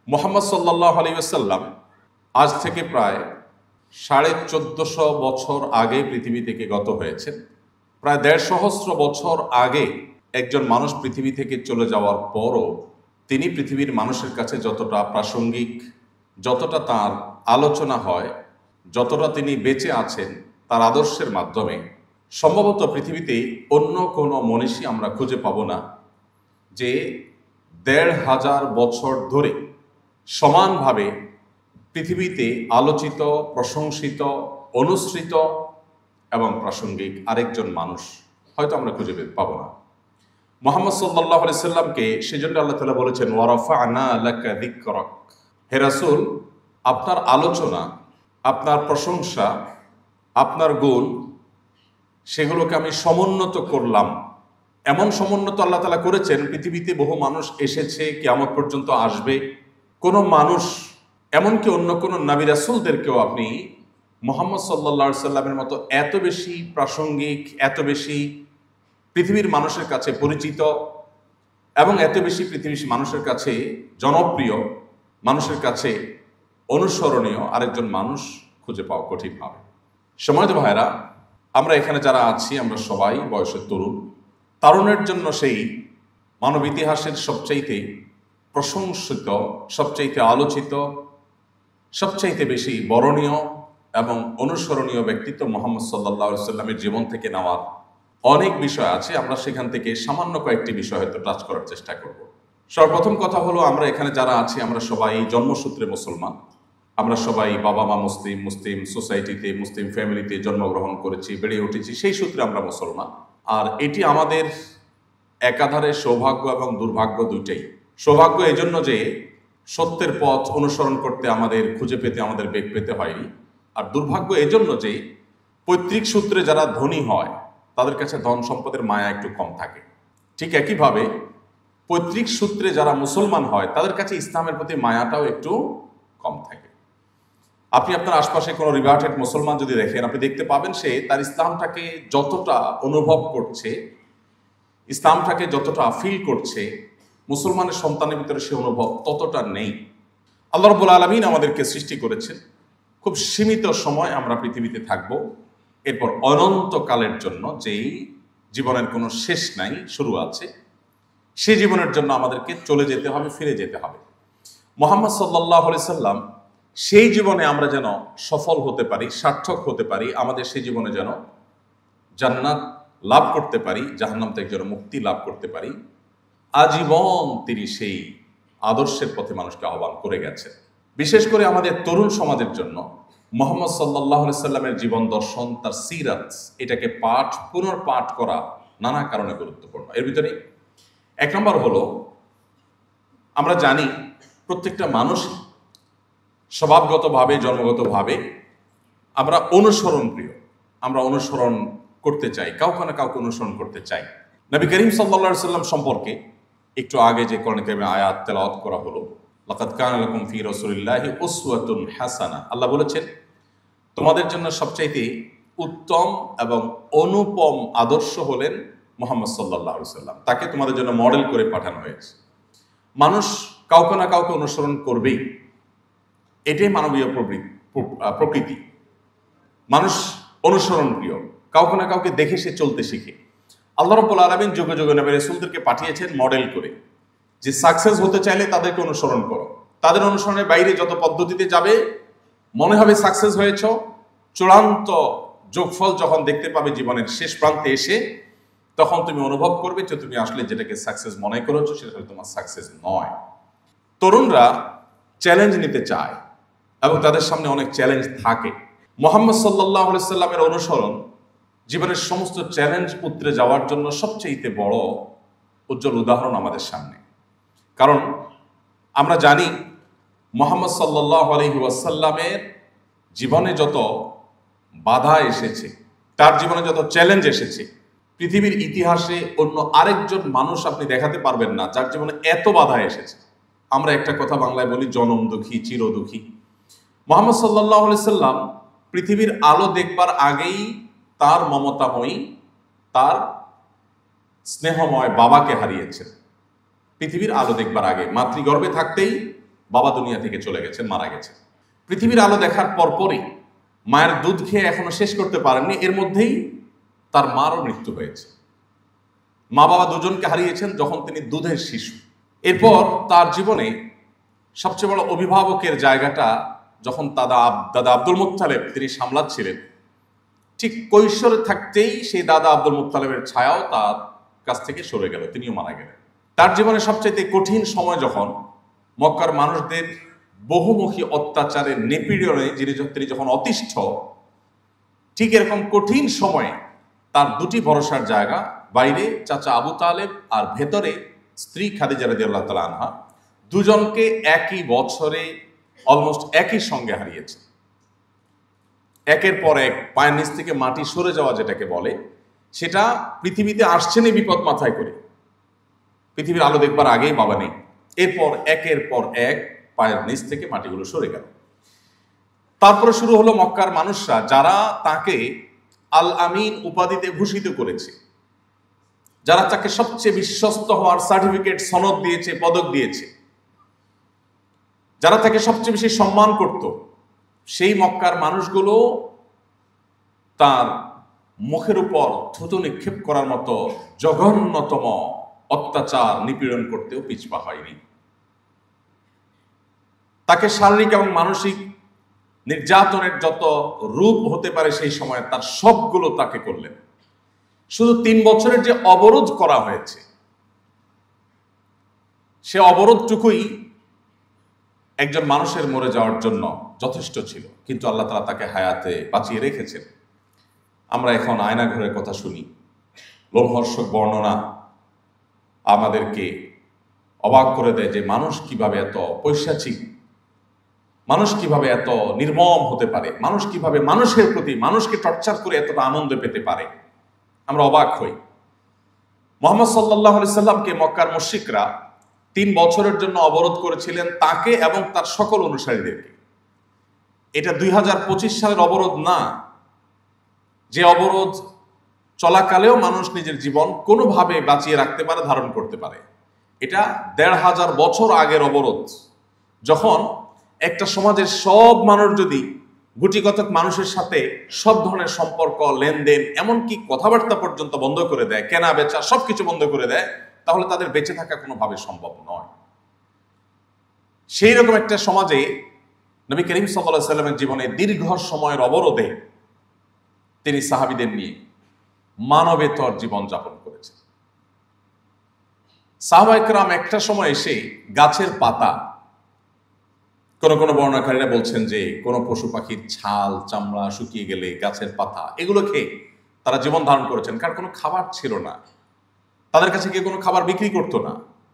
মুহাম্মদ সাল্লাল্লাহু আলাইহি ওয়াসাল্লাম আজ থেকে প্রায় 1450 বছর আগে পৃথিবী থেকে গত হয়েছেন। প্রায় 1.5 সহস্র বছর আগে একজন মানুষ পৃথিবী থেকে চলে যাওয়ার পরও তিনি পৃথিবীর মানুষের কাছে যতটা প্রাসঙ্গিক, যতটা তার আলোচনা হয়, যতটা তিনি বেঁচে আছেন তার আদর্শের মাধ্যমে, সম্ভবত পৃথিবীতে অন্য কোনো মনীষী আমরা খুঁজে পাব না যে 1500 বছর ধরে সমানভাবে পৃথিবীতে আলোচিত, প্রশংসিত, অনুসৃত এবং প্রাসঙ্গিক আরেকজন মানুষ হয়তো আমরা খুঁজে পাবো না। মুহাম্মদ সাল্লাল্লাহু আলাইহি সাল্লামকে সেজন্য আল্লাহ তাআলা বলেছেন, ওয়ারাফা'না লাকা যিকরাক, হে রাসূল, আপনার আলোচনা, আপনার প্রশংসা, আপনার গুণ, সেগুলোকে আমি সমুন্নত করলাম। এমন সমুন্নত আল্লাহ তাআলা করেছেন, পৃথিবীতে বহু মানুষ এসেছে, কিয়ামত পর্যন্ত আসবে, কোনো মানুষ, এমনকি অন্য কোনো নবী রাসূলদেরকেও আপনি মুহাম্মদ সাল্লাল্লাহু আলাইহি সাল্লামের মতো এত বেশি প্রাসঙ্গিক, এত বেশি পৃথিবীর মানুষের কাছে পরিচিত এবং এত বেশি পৃথিবীর মানুষের কাছে জনপ্রিয়, মানুষের কাছে অনুসরণীয় আরেকজন মানুষ খুঁজে পাওয়া কঠিন হবে। সময়ত ভাইরা, আমরা এখানে যারা আছি আমরা সবাই বয়সের তরুণ। তারুণের জন্য সেই মানব ইতিহাসের সবচাইতে প্রশংসিত, সবচাইতে আলোচিত, সবচাইতে বেশি বরণীয় এবং অনুসরণীয় ব্যক্তিত্ব মুহাম্মদ সাল্লাল্লাহু আলাইহি সাল্লামের জীবন থেকে নেওয়ার অনেক বিষয় আছে। আমরা সেখান থেকে সামান্য কয়েকটি বিষয় হয়তো টাচ করার চেষ্টা করব। সর্বপ্রথম কথা হলো, আমরা এখানে যারা আছি আমরা সবাই জন্মসূত্রে মুসলমান। আমরা সবাই বাবা মা মুসলিম, মুসলিম সোসাইটিতে, মুসলিম ফ্যামিলিতে জন্মগ্রহণ করেছি, বেড়ে উঠেছি, সেই সূত্রে আমরা মুসলমান। আর এটি আমাদের একাধারে সৌভাগ্য এবং দুর্ভাগ্য দুইটাই। সৌভাগ্য এজন্য যে সত্যের পথ অনুসরণ করতে আমাদের, খুঁজে পেতে আমাদের বেগ পেতে হয়নি। আর দুর্ভাগ্য এজন্য যে পৈতৃক সূত্রে যারা ধনী হয় তাদের কাছে ধন সম্পদের মায়া একটু কম থাকে। ঠিক একইভাবে পৈতৃক সূত্রে যারা মুসলমান হয় তাদের কাছে ইসলামের প্রতি মায়াটাও একটু কম থাকে। আপনি আপনার আশপাশে কোনো রিভার্টেড মুসলমান যদি দেখেন, আপনি দেখতে পাবেন সে তার ইসলামটাকে যতটা অনুভব করছে, ইসলামটাকে যতটা ফিল করছে, মুসলমানের সন্তানের ভিতরে সে অনুভব ততটা নেই। আল্লাহ রাব্বুল আলামিন আমাদেরকে সৃষ্টি করেছেন, খুব সীমিত সময় আমরা পৃথিবীতে থাকব, এরপর অনন্তকালের জন্য, যেই জীবনের কোনো শেষ নাই, শুরু আছে, সেই জীবনের জন্য আমাদেরকে চলে যেতে হবে, ফিরে যেতে হবে। মুহাম্মদ সাল্লাল্লাহু আলাইহি সাল্লাম সেই জীবনে আমরা যেন সফল হতে পারি, সার্থক হতে পারি, আমাদের সেই জীবনে যেন জান্নাত লাভ করতে পারি, জাহান্নাম থেকে যেন মুক্তি লাভ করতে পারি, আজীবন তিনি সেই আদর্শের পথে মানুষকে আহ্বান করে গেছেন। বিশেষ করে আমাদের তরুণ সমাজের জন্য মুহাম্মদ সাল্লাল্লাহু আলাইহি সাল্লামের জীবন দর্শন, তার সিরাত, এটাকে পুনর্পাঠ করা নানা কারণে গুরুত্বপূর্ণ। এর ভিতরে এক নম্বর হলো, আমরা জানি প্রত্যেকটা মানুষ স্বভাবগতভাবে, জন্মগতভাবে আমরা অনুসরণ প্রিয়, আমরা অনুসরণ করতে চাই, কাউকে না কাউকে অনুসরণ করতে চাই। নবী করিম সাল্লাল্লাহু আলাইহি সাল্লাম সম্পর্কে একটু আগে যে কোরআন কারীমে আয়াত তেলাওয়াত করা হলো, লাকাদ কানা লাকুম ফি রাসূলিল্লাহি উসওয়াতুন হাসানাহ, আল্লাহ বলেছেন তোমাদের জন্য সবচাইতে উত্তম এবং অনুপম আদর্শ হলেন মুহাম্মদ সাল্লাল্লাহু আলাইহি সাল্লাম, তাকে তোমাদের জন্য মডেল করে পাঠানো হয়েছে। মানুষ কাউকে না কাউকে অনুসরণ করবেই, এটাই মানবীয় প্রকৃতি। মানুষ অনুসরণ প্রিয়, কাউকে না কাউকে দেখে সে চলতে শিখে। আল্লাহ রাব্বুল আলামিন যুগে যুগে নবী রাসূলদেরকে পাঠিয়েছেন মডেল করে, যে সাকসেস হতে চাইলে তাদেরকে অনুসরণ করো। তাদের অনুসরণের বাইরে যত পদ্ধতিতে যাবে, মনে হবে সাকসেস হয়েছ, চূড়ান্ত যোগফল যখন দেখতে পাবে জীবনের শেষ প্রান্তে এসে, তখন তুমি অনুভব করবে যে তুমি আসলে যেটাকে সাকসেস মনে করেছো সেটা তোমার সাকসেস নয়। তরুণরা চ্যালেঞ্জ নিতে চায় এবং তাদের সামনে অনেক চ্যালেঞ্জ থাকে। মুহাম্মদ সাল্লাল্লাহু আলাইহি সাল্লামের অনুসরণ জীবনের সমস্ত চ্যালেঞ্জ উতরে যাওয়ার জন্য সবচেয়ে বড় উজ্জ্বল উদাহরণ আমাদের সামনে। কারণ আমরা জানি মুহাম্মদ সাল্লাল্লাহু আলাইহি ওয়াসাল্লামের জীবনে যত বাধা এসেছে, তার জীবনে যত চ্যালেঞ্জ এসেছে, পৃথিবীর ইতিহাসে অন্য আরেকজন মানুষ আপনি দেখাতে পারবেন না যার জীবনে এত বাধা এসেছে। আমরা একটা কথা বাংলায় বলি, জনম দুঃখী চির দুঃখী। মুহাম্মদ সাল্লাল্লাহু আলাইহি সাল্লাম পৃথিবীর আলো দেখবার আগেই তার মমতাময়ী, তার স্নেহময় বাবাকে হারিয়েছেন। পৃথিবীর আলো দেখবার আগে, মাতৃগর্ভে থাকতেই বাবা দুনিয়া থেকে চলে গেছেন, মারা গেছেন। পৃথিবীর আলো দেখার পরপরই মায়ের দুধ খেয়ে এখনো শেষ করতে পারেননি, এর মধ্যেই তার মারও মৃত্যু হয়েছে। মা বাবা দুজনকে হারিয়েছেন যখন তিনি দুধের শিশু। এরপর তার জীবনে সবচেয়ে বড় অভিভাবকের জায়গাটা যখন দাদা আব্দুল মুত্তালিব তিনি সামলাচ্ছিলেন, ঠিক কৈশোরে থাকতেই সেই দাদা আব্দুল মুত্তালিবের ছায়াও তার কাছ থেকে সরে গেল, তিনিও মারা গেলেন। তার জীবনে সবচেয়ে কঠিন সময় যখন মক্কার মানুষদের বহুমুখী অত্যাচারের নিপীড়নে তিনি যখন অতিষ্ঠ, ঠিক এরকম কঠিন সময়ে তার দুটি ভরসার জায়গা, বাইরে চাচা আবু তালেব আর ভেতরে স্ত্রী খাদিজা রাদিয়াল্লাহু তাআলা আনহা, দুজনকে একই বছরে অলমোস্ট একই সঙ্গে হারিয়েছে। একের পর এক পায়ের নিচ থেকে মাটি সরে যাওয়া যেটাকে বলে, সেটা পৃথিবীতে আসছেনই বিপদ মাথায় করে। পৃথিবীর আলো দেখবার আগেই বাবা নেই, এরপর একের পর এক পায়ের নিচ থেকে মাটিগুলো সরে গেল। তারপরে শুরু হলো মক্কার মানুষরা যারা তাকে আল আমিন উপাধিতে ভূষিত করেছে, যারা তাকে সবচেয়ে বিশ্বস্ত হওয়ার সার্টিফিকেট সনদ দিয়েছে, পদক দিয়েছে, যারা তাকে সবচেয়ে বেশি সম্মান করত, সেই মক্কার মানুষগুলো তার মুখের উপর থুতু নিক্ষেপ করার মতো জঘন্যতম অত্যাচার নিপীড়ন করতেও পিছপা হয়নি। তাকে শারীরিক এবং মানসিক নির্যাতনের যত রূপ হতে পারে সেই সময় তার সবগুলো তাকে করলেন। শুধু 3 বছরের যে অবরোধ করা হয়েছে, সে অবরোধটুকুই একজন মানুষের মরে যাওয়ার জন্য যথেষ্ট ছিল, কিন্তু আল্লাহ তাআলা তাকে হায়াতে বাঁচিয়ে রেখেছেন। আমরা এখন আয়নাঘরের কথা শুনি, লোমহর্ষক বর্ণনা আমাদেরকে অবাক করে দেয় যে মানুষ কিভাবে এত পৈশাচিক, মানুষ কিভাবে এত নির্মম হতে পারে, মানুষ কিভাবে মানুষের প্রতি, মানুষকে টর্চার করে এতটা আনন্দ পেতে পারে। আমরা অবাক হই। মুহাম্মদ সাল্লাল্লাহু আলাইহি সাল্লামকে মক্কার মুশরিকরা 3 বছরের জন্য অবরোধ করেছিলেন, তাকে এবং তার সকল অনুসারীদেরকে। এটা 2025 সালের অবরোধ না, যে অবরোধ চলাকালেও মানুষ নিজের জীবন কোনোভাবে বাঁচিয়ে রাখতে পারে, ধারণ করতে পারে। এটা 1500 বছর আগের অবরোধ, যখন একটা সমাজের সব মানুষ যদি গুটিকতক মানুষের সাথে সব ধরনের সম্পর্ক, লেনদেন, এমনকি কথাবার্তা পর্যন্ত বন্ধ করে দেয়, কেনা বেচা সবকিছু বন্ধ করে দেয়, তাহলে তাদের বেঁচে থাকা কোনোভাবে সম্ভব নয়। সেই রকম একটা সমাজে নবী করিম সাল্লাল্লাহু আলাইহি সাল্লামের জীবনে দীর্ঘ সময়ের অবরোধে তিনি সাহাবীদের নিয়ে মানবেতর জীবন যাপন করেছেন। সাহাবায়ে কেরাম একটা সময় এসে গাছের পাতা, কোন বর্ণনাকারীরা বলছেন যে কোনো পশু পাখির ছাল চামড়া শুকিয়ে গেলে গাছের পাতা, এগুলো খেয়ে তারা জীবন ধারণ করেছেন, কারণ কোনো খাবার ছিল না, তাদের কাছে কেউ কোনো খাবার বিক্রি করতো না।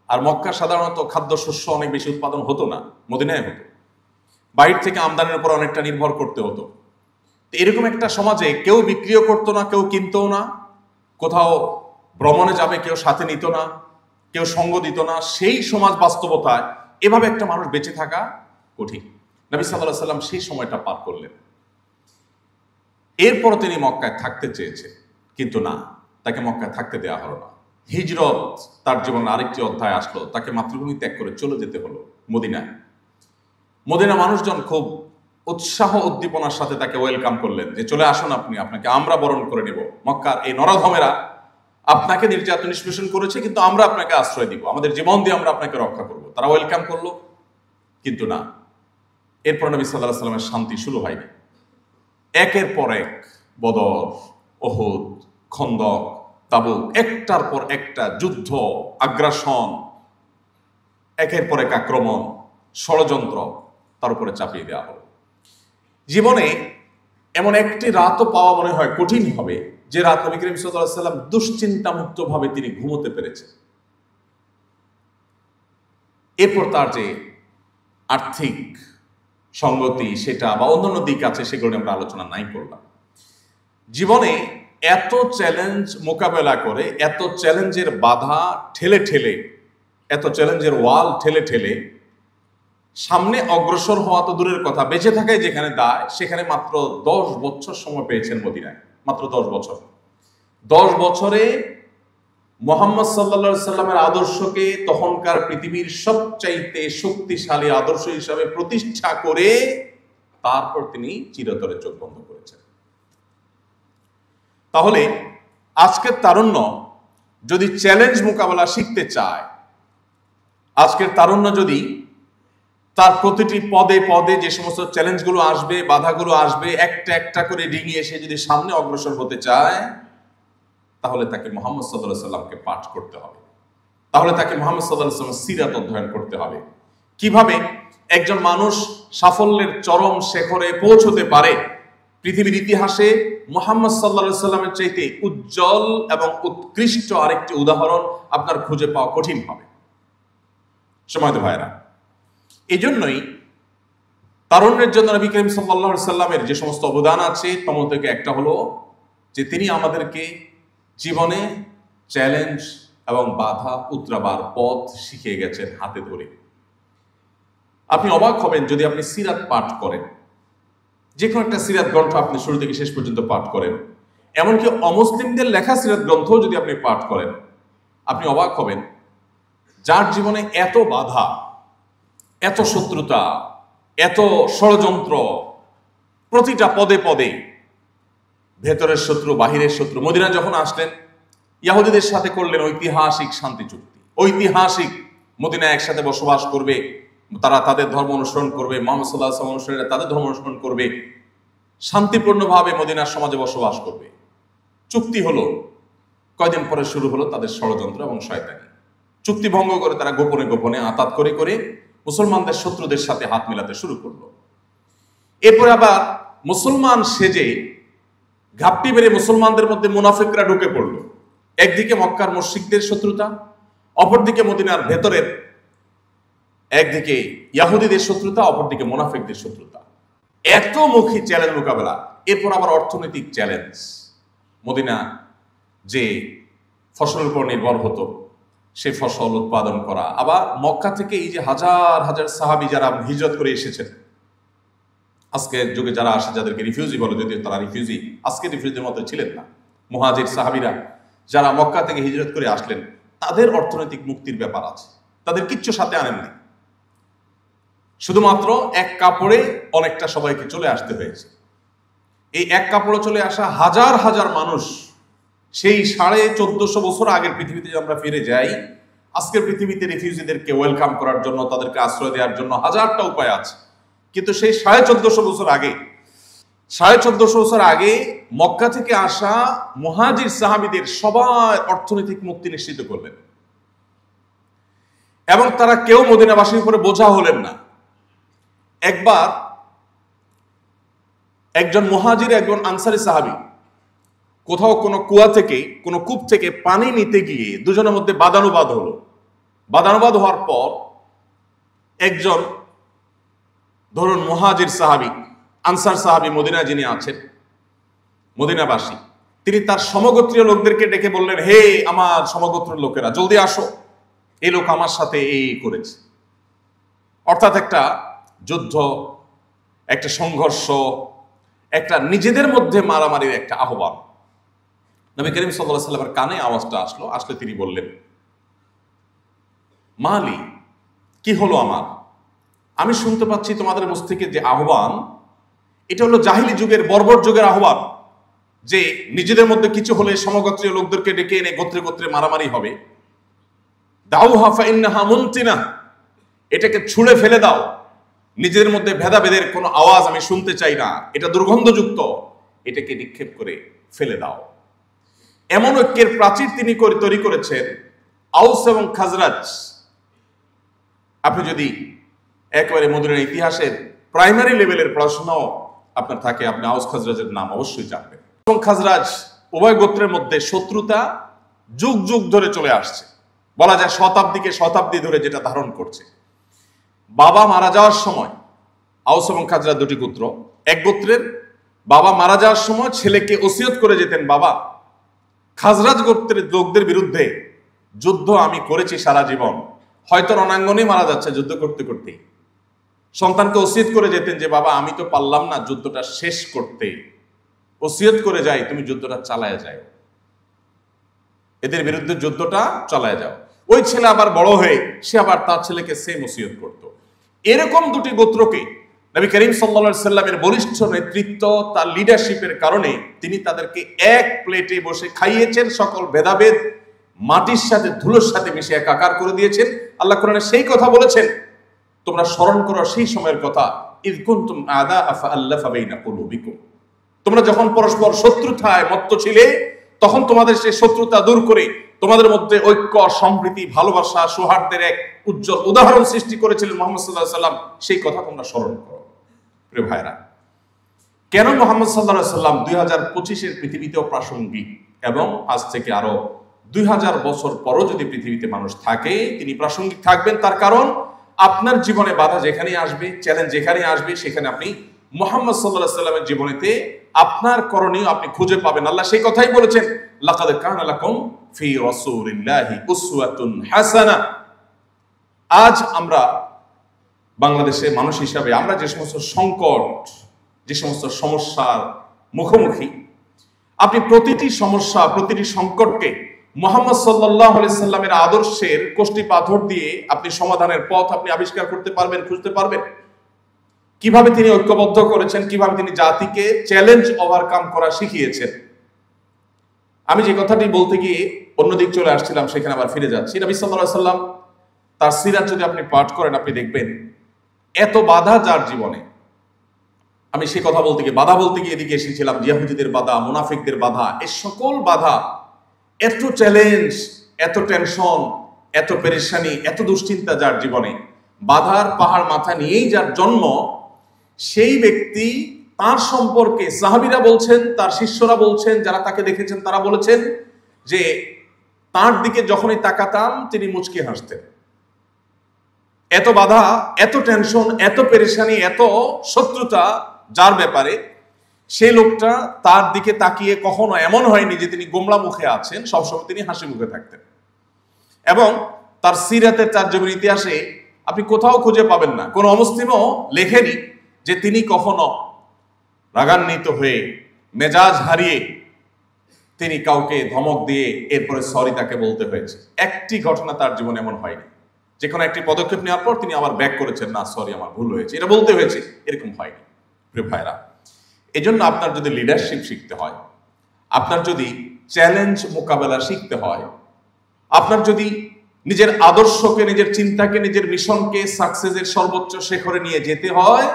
আর মক্কা সাধারণত খাদ্যশস্য অনেক বেশি উৎপাদন হতো না, মদিনায় হতো, বাইরে থেকে আমদানির উপর অনেকটা নির্ভর করতে হতো। তো এরকম একটা সমাজে কেউ বিক্রিও করতো না, কেউ কিনতও না, কোথাও ভ্রমণে যাবে কেউ সাথে নিত না, কেউ সঙ্গ দিত না। সেই সমাজ বাস্তবতায় এভাবে একটা মানুষ বেঁচে থাকা কঠিন। নবী সাল্লাল্লাহু আলাইহি সাল্লাম সেই সময়টা পার করলেন। এরপর তিনি মক্কায় থাকতে চেয়েছেন, কিন্তু না, তাকে মক্কায় থাকতে দেওয়া হলো না। হিজরত, তার জীবনে আরেকটি অধ্যায় আসলো, তাকে মাতৃভূমি ত্যাগ করে চলে যেতে হলো মদিনায়। মদিনা মানুষজন খুব উৎসাহ উদ্দীপনার সাথে তাকে ওয়েলকাম করলেন, যে চলে আসুন আপনি, আপনাকে আমরা বরণ করে নেব। মক্কার এই নরাধমেরা আপনাকে নির্যাতন নিষ্পেষণ করেছে, কিন্তু আমরা আপনাকে আশ্রয় দিব, আমাদের জীবন দিয়ে আমরা আপনাকে রক্ষা করব। তারা ওয়েলকাম করলো, কিন্তু না। এরপর নবী সাল্লাল্লাহু আলাইহি সাল্লামের শান্তি শুরু হয়নি। একের পর এক বদর, উহুদ, খন্দক, তাবুক, একটার পর একটা যুদ্ধ, আগ্রাসন, একের পর এক আক্রমণ, ষড়যন্ত্র তার উপরে চাপিয়ে দেওয়া হলো। জীবনে এমন একটি রাতও পাওয়া মনে হয় কঠিন হবে, যে রাত নবী করিম সাল্লাল্লাহু আলাইহি সাল্লাম দুশ্চিন্তা মুক্ত ভাবে তিনি ঘুমোতে পেরেছেন। এরপর তার যে আর্থিক সঙ্গতি সেটা বা অন্যান্য দিক আছে, সেগুলো আমরা আলোচনা নাই করলাম। জীবনে এত চ্যালেঞ্জ মোকাবেলা করে, এত চ্যালেঞ্জের বাধা ঠেলে ঠেলে, এত চ্যালেঞ্জের ওয়াল ঠেলে ঠেলে সামনে অগ্রসর হওয়া তো দূরের কথা, বেঁচে থাকায় যেখানে দায়, সেখানে মাত্র 10 বছর সময় পেয়েছেন মদিনায়, মাত্র 10 বছর। 10 বছরে মুহাম্মদ সাল্লাল্লাহু আলাইহি সাল্লামের আদর্শকে তখনকার পৃথিবীর সবচাইতে শক্তিশালী আদর্শ হিসাবে প্রতিষ্ঠা করে তারপর তিনি চিরতরে চোখ বন্ধ করেছেন। তাহলে আজকের তারুণ্য যদি চ্যালেঞ্জ মোকাবেলা শিখতে চায়, আজকের তারুণ্য যদি তার প্রতিটি পদে পদে যে সমস্ত চ্যালেঞ্জগুলো আসবে, বাধাগুলো আসবে, একটা একটা করে ডিঙিয়ে এসে যদি সামনে অগ্রসর হতে চায়, তাহলে তাকে মুহাম্মদ সাল্লাল্লাহু আলাইহি সাল্লামকে পাঠ করতে হবে। তাহলে তাকে মুহাম্মদ সাল্লাল্লাহু আলাইহি সাল্লামের সিরাত অধ্যয়ন করতে হবে। কিভাবে একজন মানুষ সাফল্যের চরম শিখরে পৌঁছতে পারে, পৃথিবীর ইতিহাসে মুহাম্মদ সাল্লাল্লাহু আলাইহি সাল্লামের চাইতে উজ্জ্বল এবং উৎকৃষ্ট আরেকটি উদাহরণ আপনার খুঁজে পাওয়া কঠিন হবে। সময়ত ভাইরা, এই জন্যই তারুণ্যের জন্য নবী করিম সাল্লাল্লাহু আলাইহি সাল্লামের যে সমস্ত অবদান আছে তম থেকে একটা হলো যে তিনি আমাদেরকে জীবনে চ্যালেঞ্জ এবং বাধা উতরাবার পথ শিখিয়ে গেছেন হাতে ধরে। আপনি অবাক হবেন যদি আপনি সিরাত পাঠ করেন, যে কোনো একটা সিরাত গ্রন্থ আপনি শুরু থেকে শেষ পর্যন্ত পাঠ করেন, এমনকি অমুসলিমদের লেখা সিরাত গ্রন্থ যদি আপনি পাঠ করেন, আপনি অবাক হবেন যার জীবনে এত বাধা, এত শত্রুতা, এত ষড়যন্ত্র, প্রতিটা পদে পদে ভেতরের শত্রু বাহিরের শত্রু। মদিনা যখন আসলেন, ইহুদিদের সাথে করলেন ঐতিহাসিক শান্তি চুক্তি। ঐতিহাসিক মদিনা একসাথে বসবাস করবে, তারা তাদের ধর্ম অনুসরণ করবে, মুহাম্মদ সাল্লাল্লাহু আলাইহি ওয়াসাল্লাম অনুসারীরা তাদের ধর্ম অনুসরণ করবে, শান্তিপূর্ণভাবে মদিনার সমাজে বসবাস করবে। চুক্তি হলো, কয়দিন পরে শুরু হলো তাদের ষড়যন্ত্র এবং শয়তানি। চুক্তি ভঙ্গ করে তারা গোপনে গোপনে আতাত করে করে মুসলমানদের শত্রুদের সাথে হাত মেলাতে শুরু করলো। এরপরে আবার মুসলমান সেজে ঘাপটি বেড়ে মুসলমানদের মধ্যে মুনাফিকরা ঢুকে পড়লো। একদিকে মক্কার মুশরিকদের শত্রুতা, অপরদিকে মদিনার ভেতরের, একদিকে ইহুদিদের শত্রুতা, অপরদিকে মুনাফিকদের শত্রুতা। এত মুখী চ্যালেঞ্জ মোকাবেলা। এরপর আবার অর্থনৈতিক চ্যালেঞ্জ। মদিনা যে ফসলের উপর নির্ভর হতো, সে ফসল উৎপাদন করা। আবার মক্কা থেকে এই যে হাজার হাজার সাহাবী যারা হিজরত করে এসেছেন, আজকের যুগে যারা আসে যাদেরকে রিফিউজি বলে, যদিও তারা রিফিউজি আজকে রিফিউজির মতো ছিলেন না, মুহাজির সাহাবীরা যারা মক্কা থেকে হিজরত করে আসলেন, তাদের অর্থনৈতিক মুক্তির ব্যাপার আছে। তাদের কিচ্ছু সাথে আনেন নাই, শুধুমাত্র এক কাপড়ে অনেকটা সবাইকে চলে আসতে হয়েছে। এই এক কাপড়ে চলে আসা হাজার হাজার মানুষ, সেই 1450 বছর আগের পৃথিবীতে আমরা ফিরে যাই, আজকের পৃথিবীতে রিফিউজিদেরকে ওয়েলকাম করার জন্য, তাদেরকে আশ্রয় দেওয়ার জন্য হাজারটা উপায় আছে। কিন্তু সেই 1450 বছর আগে, 1450 বছর আগে মক্কা থেকে আসা মুহাজির সাহাবীদের সবার অর্থনৈতিক মুক্তি নিশ্চিত করলেন, এবং তারা কেউ মদিনাবাসীর উপরে বোঝা হলেন না। একবার একজন মুহাজির, একজন আনসারী সাহাবী কোথাও কোনো কুয়া থেকে, কোনো কূপ থেকে পানি নিতে গিয়ে দুজনের মধ্যে বাদানুবাদ হলো। বাদানুবাদ হওয়ার পর একজন, ধরুন মুহাজির সাহাবী, আনসার সাহাবী মদিনা যিনি আছেন, মদিনাবাসী, তিনি তার সমগোত্রীয় লোকদেরকে ডেকে বললেন, হে আমার সমগোত্রের লোকেরা, জলদি আসো, এই লোক আমার সাথে এই করেছে। অর্থাৎ একটা যুদ্ধ, একটা সংঘর্ষ, একটা নিজেদের মধ্যে মারামারির একটা আহ্বান। নবী করিম সাল্লাল্লাহু আলাইহি ওয়াসাল্লামের কানে আওয়াজটা আসলে তিনি বললেন, মালি, কি হলো আমার? আমি শুনতে পাচ্ছি তোমাদের মুখ থেকে যে আহ্বান, এটা হলো জাহিলি যুগের, বর্বর যুগের আহ্বান, যে নিজেদের মধ্যে কিছু হলে সমগোত্রীয় লোকদেরকে ডেকে এনে গোত্রে গোত্রে মারামারি হবে। দাউহা ফাইন্নাহা মুনতিনা, এটাকে ছুঁড়ে ফেলে দাও, নিজেদের মধ্যে ভেদাভেদের কোনো আওয়াজ আমি শুনতে চাই না, এটা দুর্গন্ধযুক্ত, এটাকে নিক্ষেপ করে ফেলে দাও। এমন ঐক্যের প্রাচীর তিনি তৈরি করেছেন। আউস এবং খাজরাজ, আপনি যদি একেবারে মদিনার ইতিহাসের প্রাইমারি লেভেলের পড়াশোনাও আপনার থাকে, আপনি আউস খাজরাজের নাম অবশ্যই জানবেন। এবং খাজরাজ উভয় গোত্রের মধ্যে শত্রুতা যুগ যুগ ধরে চলে আসছে, বলা যায় শতাব্দী ধরে যেটা ধারণ করছে। বাবা মারা যাওয়ার সময়, আউস এবং খাজরাজ দুটি গোত্র, এক গোত্রের বাবা মারা যাওয়ার সময় ছেলেকে ওসিয়ত করে যেতেন, বাবা, খাজরাজ গোত্রের লোকদের বিরুদ্ধে যুদ্ধ আমি করেছি সারা জীবন, হয়তো রণাঙ্গনে মারা যাচ্ছে যুদ্ধ করতে করতেই। সন্তানকে ওসিয়ত করে যেতেন যে বাবা আমি তো পারলাম না যুদ্ধটা শেষ করতে, ওসিয়ত করে যাই তুমি যুদ্ধটা চালায় যাও। এদের বিরুদ্ধে যুদ্ধটা চালায় যাও। ওই ছেলে আবার বড় হয়ে সে আবার তার ছেলেকে সেম ওসিয়ত করতো। এরকম দুটি গোত্রকে নবী করিম সাল্লাল্লাহু আলাইহি সাল্লামের বলিষ্ঠ নেতৃত্ব, তার লিডারশিপের কারণে তিনি তাদেরকে এক প্লেটে বসে খাইয়েছেন, সকল ভেদাভেদ মাটির সাথে ধুলোর সাথে মিশে একাকার করে দিয়েছেন। আল্লাহ কোরআনে সেই কথা বলেছেন, তোমরা স্মরণ করো সেই সময়ের কথা, ইয কুনতুম আ'দা ফাআল্লাফা বাইনা কুলুবিকুম, তোমরা যখন পরস্পর শত্রুতায় মত্ত ছিলে, তখন তোমাদের সেই শত্রুতা দূর করে তোমাদের মধ্যে ঐক্য, সম্প্রীতি, ভালোবাসা, সৌহার্দ্যের এক উজ্জ্বল উদাহরণ সৃষ্টি করেছিলেন মুহাম্মদ সাল্লাল্লাহু আলাইহি সাল্লাম। সেই কথা তোমরা স্মরণ করো। প্রিয় ভাইরা, কেন মুহাম্মদ সাল্লাল্লাহু আলাইহি সাল্লাম 2025-এর পৃথিবীতেও প্রাসঙ্গিক এবং আজ থেকে আরো 2000 বছর পরও যদি পৃথিবীতে মানুষ থাকে তিনি প্রাসঙ্গিক থাকবেন? তার কারণ আপনার জীবনে বাধা যেখানে আসবে, চ্যালেঞ্জ যেখানে আসবে, সেখানে আপনি মুহাম্মদ সাল্লাল্লাহু আলাইহি সাল্লামের জীবনেতে আপনার করণীয় আপনি খুঁজে পাবেন। আল্লাহ সেই কথাই বলেছেন, লাকাদ কানা লাকুম ফি রাসূলিল্লাহি উসওয়াতুন হাসানাহ। আজ আমরা বাংলাদেশে মানুষ হিসাবে আমরা যে সমস্ত সংকট, যে সমস্ত সমস্যার মুখোমুখি, আপনি প্রতিটি সমস্যা, প্রতিটি সংকটকে মুহাম্মদ সাল্লাল্লাহু আলাইহি সাল্লামের আদর্শের কোষ্ঠী পাথর দিয়ে আপনি সমাধানের পথ আপনি আবিষ্কার করতে পারবেন, খুঁজতে পারবেন। কিভাবে তিনি ঐক্যবদ্ধ করেছেন, কিভাবে তিনি জাতিকে চ্যালেঞ্জ ওভারকাম করা শিখিয়েছেন। আমি যে কথাটি বলতে গিয়ে অন্যদিক চলে আসছিলাম, সেখানে আবার ফিরে যাচ্ছি। নবী সাল্লাল্লাহু আলাইহি সাল্লাম তার সিরাত যদি আপনি পাঠ করেন, আপনি দেখবেন এত বাধা যার জীবনে। আমি সেই কথা বলতে গিয়ে, বাধা বলতে গিয়ে এদিকে এসেছিলাম, ইহুদিদের বাধা, মুনাফিকদের বাধা, এই সকল বাধা, এত চ্যালেঞ্জ, এত টেনশন, এত পেরেশানি, এত দুশ্চিন্তা যার জীবনে, বাধার পাহাড় মাথা নিয়েই যার জন্ম, সেই ব্যক্তি তার সম্পর্কে সাহাবীরা বলছেন, তার শিষ্যরা বলছেন, যারা তাকে দেখেছেন তারা বলেছেন যে তার দিকে যখনই তাকাতাম তিনি মুচকি হাসতেন। এত বাধা, এত টেনশন, এত পেরেশানি, এত শত্রুতা যার ব্যাপারে, সেই লোকটা তার দিকে তাকিয়ে কখনো এমন হয়নি যে তিনি গোমড়া মুখে আছেন, সবসময় তিনি হাসি মুখে থাকতেন। এবং তার সিরাতের তারজমের ইতিহাসে আপনি কোথাও খুঁজে পাবেন না, কোন অমুসলিমও লেখেনি যে তিনি কখনো রাগান্বিত হয়ে, মেজাজ হারিয়ে তিনি কাউকে ধমক দিয়ে এরপরে সরি তাকে বলতে হয়েছে। একটি ঘটনা তার জীবনে এমন হয়নি যে কোনো একটি পদক্ষেপ নেওয়ার পর তিনি আবার ব্যাক করেছেন, না সরি আমার ভুল হয়েছে, এটা বলতে হয়েছে, এরকম হয়নি। প্রিয় ভাইরা, এই জন্য আপনার যদি লিডারশিপ শিখতে হয়, আপনার যদি চ্যালেঞ্জ মোকাবেলা শিখতে হয়, আপনার যদি নিজের আদর্শকে, নিজের চিন্তাকে, নিজের মিশনকে সাকসেসের সর্বোচ্চ শিখরে নিয়ে যেতে হয়,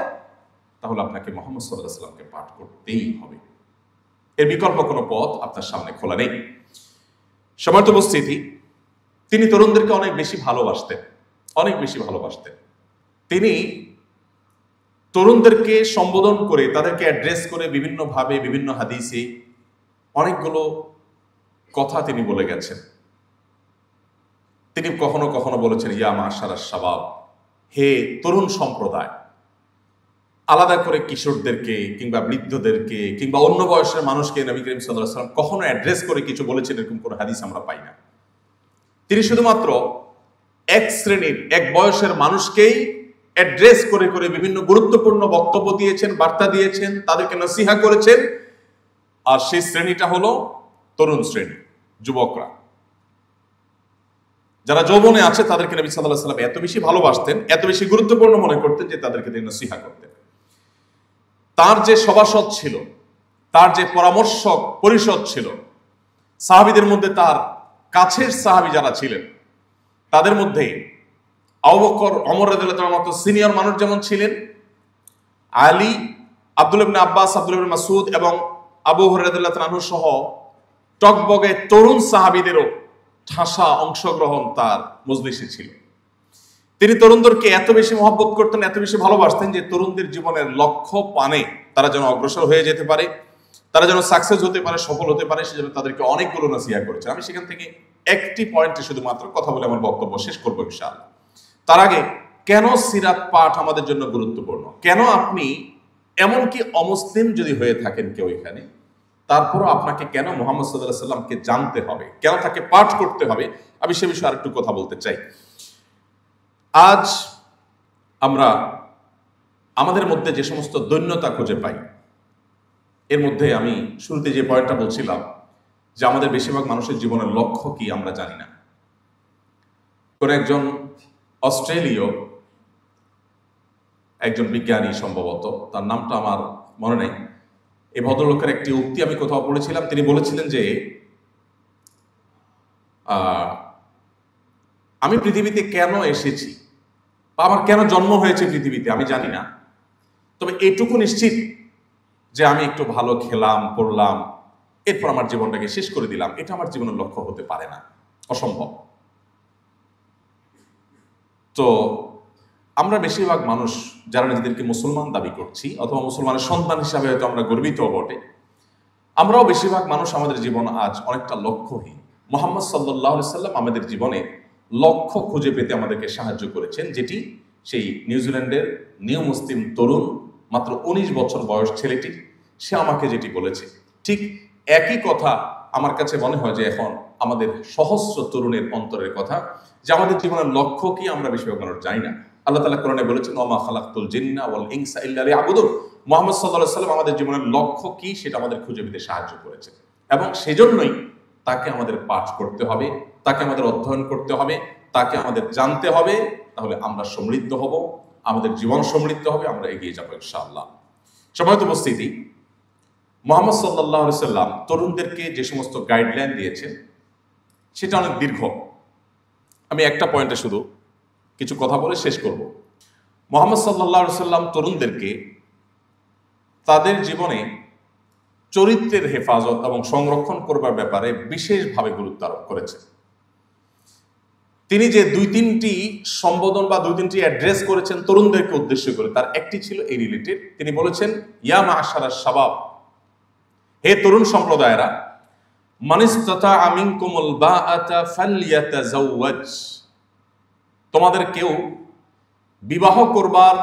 তাহলে আপনাকে মুহাম্মদ সাল্লাল্লাহু আলাইহি ওয়াসাল্লামকে পাঠ করতেই হবে। এর বিকল্প কোনো পথ আপনার সামনে খোলা নেই। সম্মানিত উপস্থিতি, তিনি তরুণদেরকে অনেক বেশি ভালোবাসতেন, অনেক বেশি ভালোবাসতেন। তিনি তরুণদেরকে সম্বোধন করে, তাদেরকে অ্যাড্রেস করে বিভিন্নভাবে, বিভিন্ন হাদিসে অনেকগুলো কথা তিনি বলে গেছেন। তিনি কখনো কখনো বলেছেন, ইয়া মাশারাশ শাবাব, হে তরুণ সম্প্রদায়। আলাদা করে কিশোরদেরকে কিংবা বৃদ্ধদেরকে কিংবা অন্য বয়সের মানুষকে নবী করিম সাল্লাল্লাহু আলাইহি ওয়াসাল্লাম কখনো অ্যাড্রেস করে কিছু বলেছেন এরকম কোনো হাদিস আমরা পাই না। তিনি শুধুমাত্র এক শ্রেণীর, এক বয়সের মানুষকেই অ্যাড্রেস করে করে বিভিন্ন গুরুত্বপূর্ণ বক্তব্য দিয়েছেন, বার্তা দিয়েছেন, তাদেরকে নসিহা করেছেন। আর সেই শ্রেণীটা হলো তরুণ শ্রেণী, যুবকরা, যারা যৌবনে আছে, তাদেরকে নবী সাল্লাল্লাহু আলাইহি ওয়াসাল্লাম এত বেশি ভালোবাসতেন, এত বেশি গুরুত্বপূর্ণ মনে করতেন যে তাদেরকে তিনি নসিহা করতেন। তার যে সভাসদ ছিল, তার যে পরামর্শক পরিষদ ছিল, সাহাবীদের মধ্যে তার কাছের সাহাবী যারা ছিলেন, তাদের মধ্যে আবু বকর, ওমর রাদিয়াল্লাহু তাআলার মতো সিনিয়র মানুষ যেমন ছিলেন, আলী, আব্দুল্লাহ ইবনে আব্বাস, আব্দুল্লাহ ইবনে মাসউদ এবং আবু হুরায়রা রাদিয়াল্লাহু তাআলা আনহু সহ টকবগে তরুণ সাহাবীদেরও ঠাসা অংশগ্রহণ তার মজলিসে ছিল। তিনি তরুণদেরকে এত বেশি মহব্বত করতেন, এত বেশি ভালোবাসতেন যে তরুণদের জীবনের লক্ষ্য পানে তারা যেন অগ্রসর হয়ে যেতে পারে, তারা যেন সাকসেস হতে পারে, সফল হতে পারে, সেজন্য তাদেরকে অনেকগুলো নসিহা করেছেন। আমি সেখান থেকে একটি পয়েন্টে শুধুমাত্র কথা বলে আমার বক্তব্য শেষ করবো ইনশাআল্লাহ। তার আগে, কেন সিরাত পাঠ আমাদের জন্য গুরুত্বপূর্ণ, কেন আপনি এমনকি অমুসলিম যদি হয়ে থাকেন কেউ এখানে, তারপরও আপনাকে কেন মুহাম্মদ সাল্লাল্লাহু আলাইহি ওয়াসাল্লামকে জানতে হবে, কেন তাকে পাঠ করতে হবে, আমি সে বিষয়ে আরেকটু কথা বলতে চাই। আজ আমরা আমাদের মধ্যে যে সমস্ত দৈন্যতা খুঁজে পাই, এর মধ্যে আমি শুরুতে যে পয়েন্টটা বলছিলাম যে আমাদের বেশিরভাগ মানুষের জীবনের লক্ষ্য কি আমরা জানি না। কোন একজন অস্ট্রেলীয় একজন বিজ্ঞানী, সম্ভবত তার নামটা আমার মনে নেই, এই ভদ্রলোকের একটি উক্তি আমি কোথাও পড়েছিলাম। তিনি বলেছিলেন যে আমি পৃথিবীতে কেন এসেছি বা আমার কেন জন্ম হয়েছে পৃথিবীতে আমি জানি না, তবে এইটুকু নিশ্চিত যে আমি একটু ভালো খেলাম, পড়লাম, এরপর আমার জীবনটাকে শেষ করে দিলাম, এটা আমার জীবনের লক্ষ্য হতে পারে না, অসম্ভব। তো আমরা বেশিরভাগ মানুষ যারা নিজেদেরকে মুসলমান দাবি করছি অথবা মুসলমানের সন্তান হিসাবে হয়তো আমরা গর্বিত বটে, আমরাও বেশিরভাগ মানুষ আমাদের জীবন আজ অনেকটা লক্ষ্যহীন। মুহাম্মদ সাল্লাল্লাহু আলাইহি সাল্লাম আমাদের জীবনে লক্ষ্য খুঁজে পেতে আমাদেরকে সাহায্য করেছেন, যেটি সেই নিউজিল্যান্ডের নিউ মুসলিম তরুণ, মাত্র 19 বছর বয়স ছেলেটি, সে আমাকে যেটি বলেছে, ঠিক একই কথা আমার কাছে মনে হয় যে এখন আমাদের সহস্র তরুণের অন্তরের কথা, যে আমাদের জীবনের লক্ষ্য কি আমরা বেশিরভাগ মানুষ জানি না। আল্লাহ তাআলা কোরআনে বলেছেন, ওয়া মা খালাকতুল জিন্না ওয়াল ইনসা ইল্লা লিয়াবুদুন। মুহাম্মদ সাল্লাল্লাহু আলাইহি সাল্লাম আমাদের জীবনের লক্ষ্য কি সেটা আমাদের খুঁজে পেতে সাহায্য করেছে, এবং সেজন্যই তাকে আমাদের পাঠ করতে হবে, তাকে আমাদের অধ্যয়ন করতে হবে, তাকে আমাদের জানতে হবে। তাহলে আমরা সমৃদ্ধ হব, আমাদের জীবন সমৃদ্ধ হবে, আমরা এগিয়ে যাবো ইনশাআল্লাহ। সম্মানিত উপস্থিতি, মুহাম্মদ সাল্লাল্লাহু আলাইহি সাল্লাম তরুণদেরকে যে সমস্ত গাইডলাইন দিয়েছেন সেটা অনেক দীর্ঘ। আমি একটা পয়েন্টে শুধু কিছু কথা বলে শেষ করব। মুহাম্মদ সাল্লাল্লাহু আলাইহি সাল্লাম তরুণদেরকে তাদের জীবনে চরিত্রের হেফাজত এবং সংরক্ষণ করবার ব্যাপারে বিশেষভাবে গুরুত্ব আরোপ করেছেন। তিনি যে 2-3টি সম্বোধন বা 2-3টি অ্যাড্রেস করেছেন তরুণদেরকে উদ্দেশ্য করে, তার একটি ছিল এই রিলেটেড। তিনি বলেছেন, ইয়া মা'আশারাশ শাবাব, হে তরুণ সম্প্রদায়েরা, মান ইসতাতাআ মিনকুমুল বাআতা ফালইয়াতাযাওয়াজ, তোমাদের কেউ বিবাহ করবার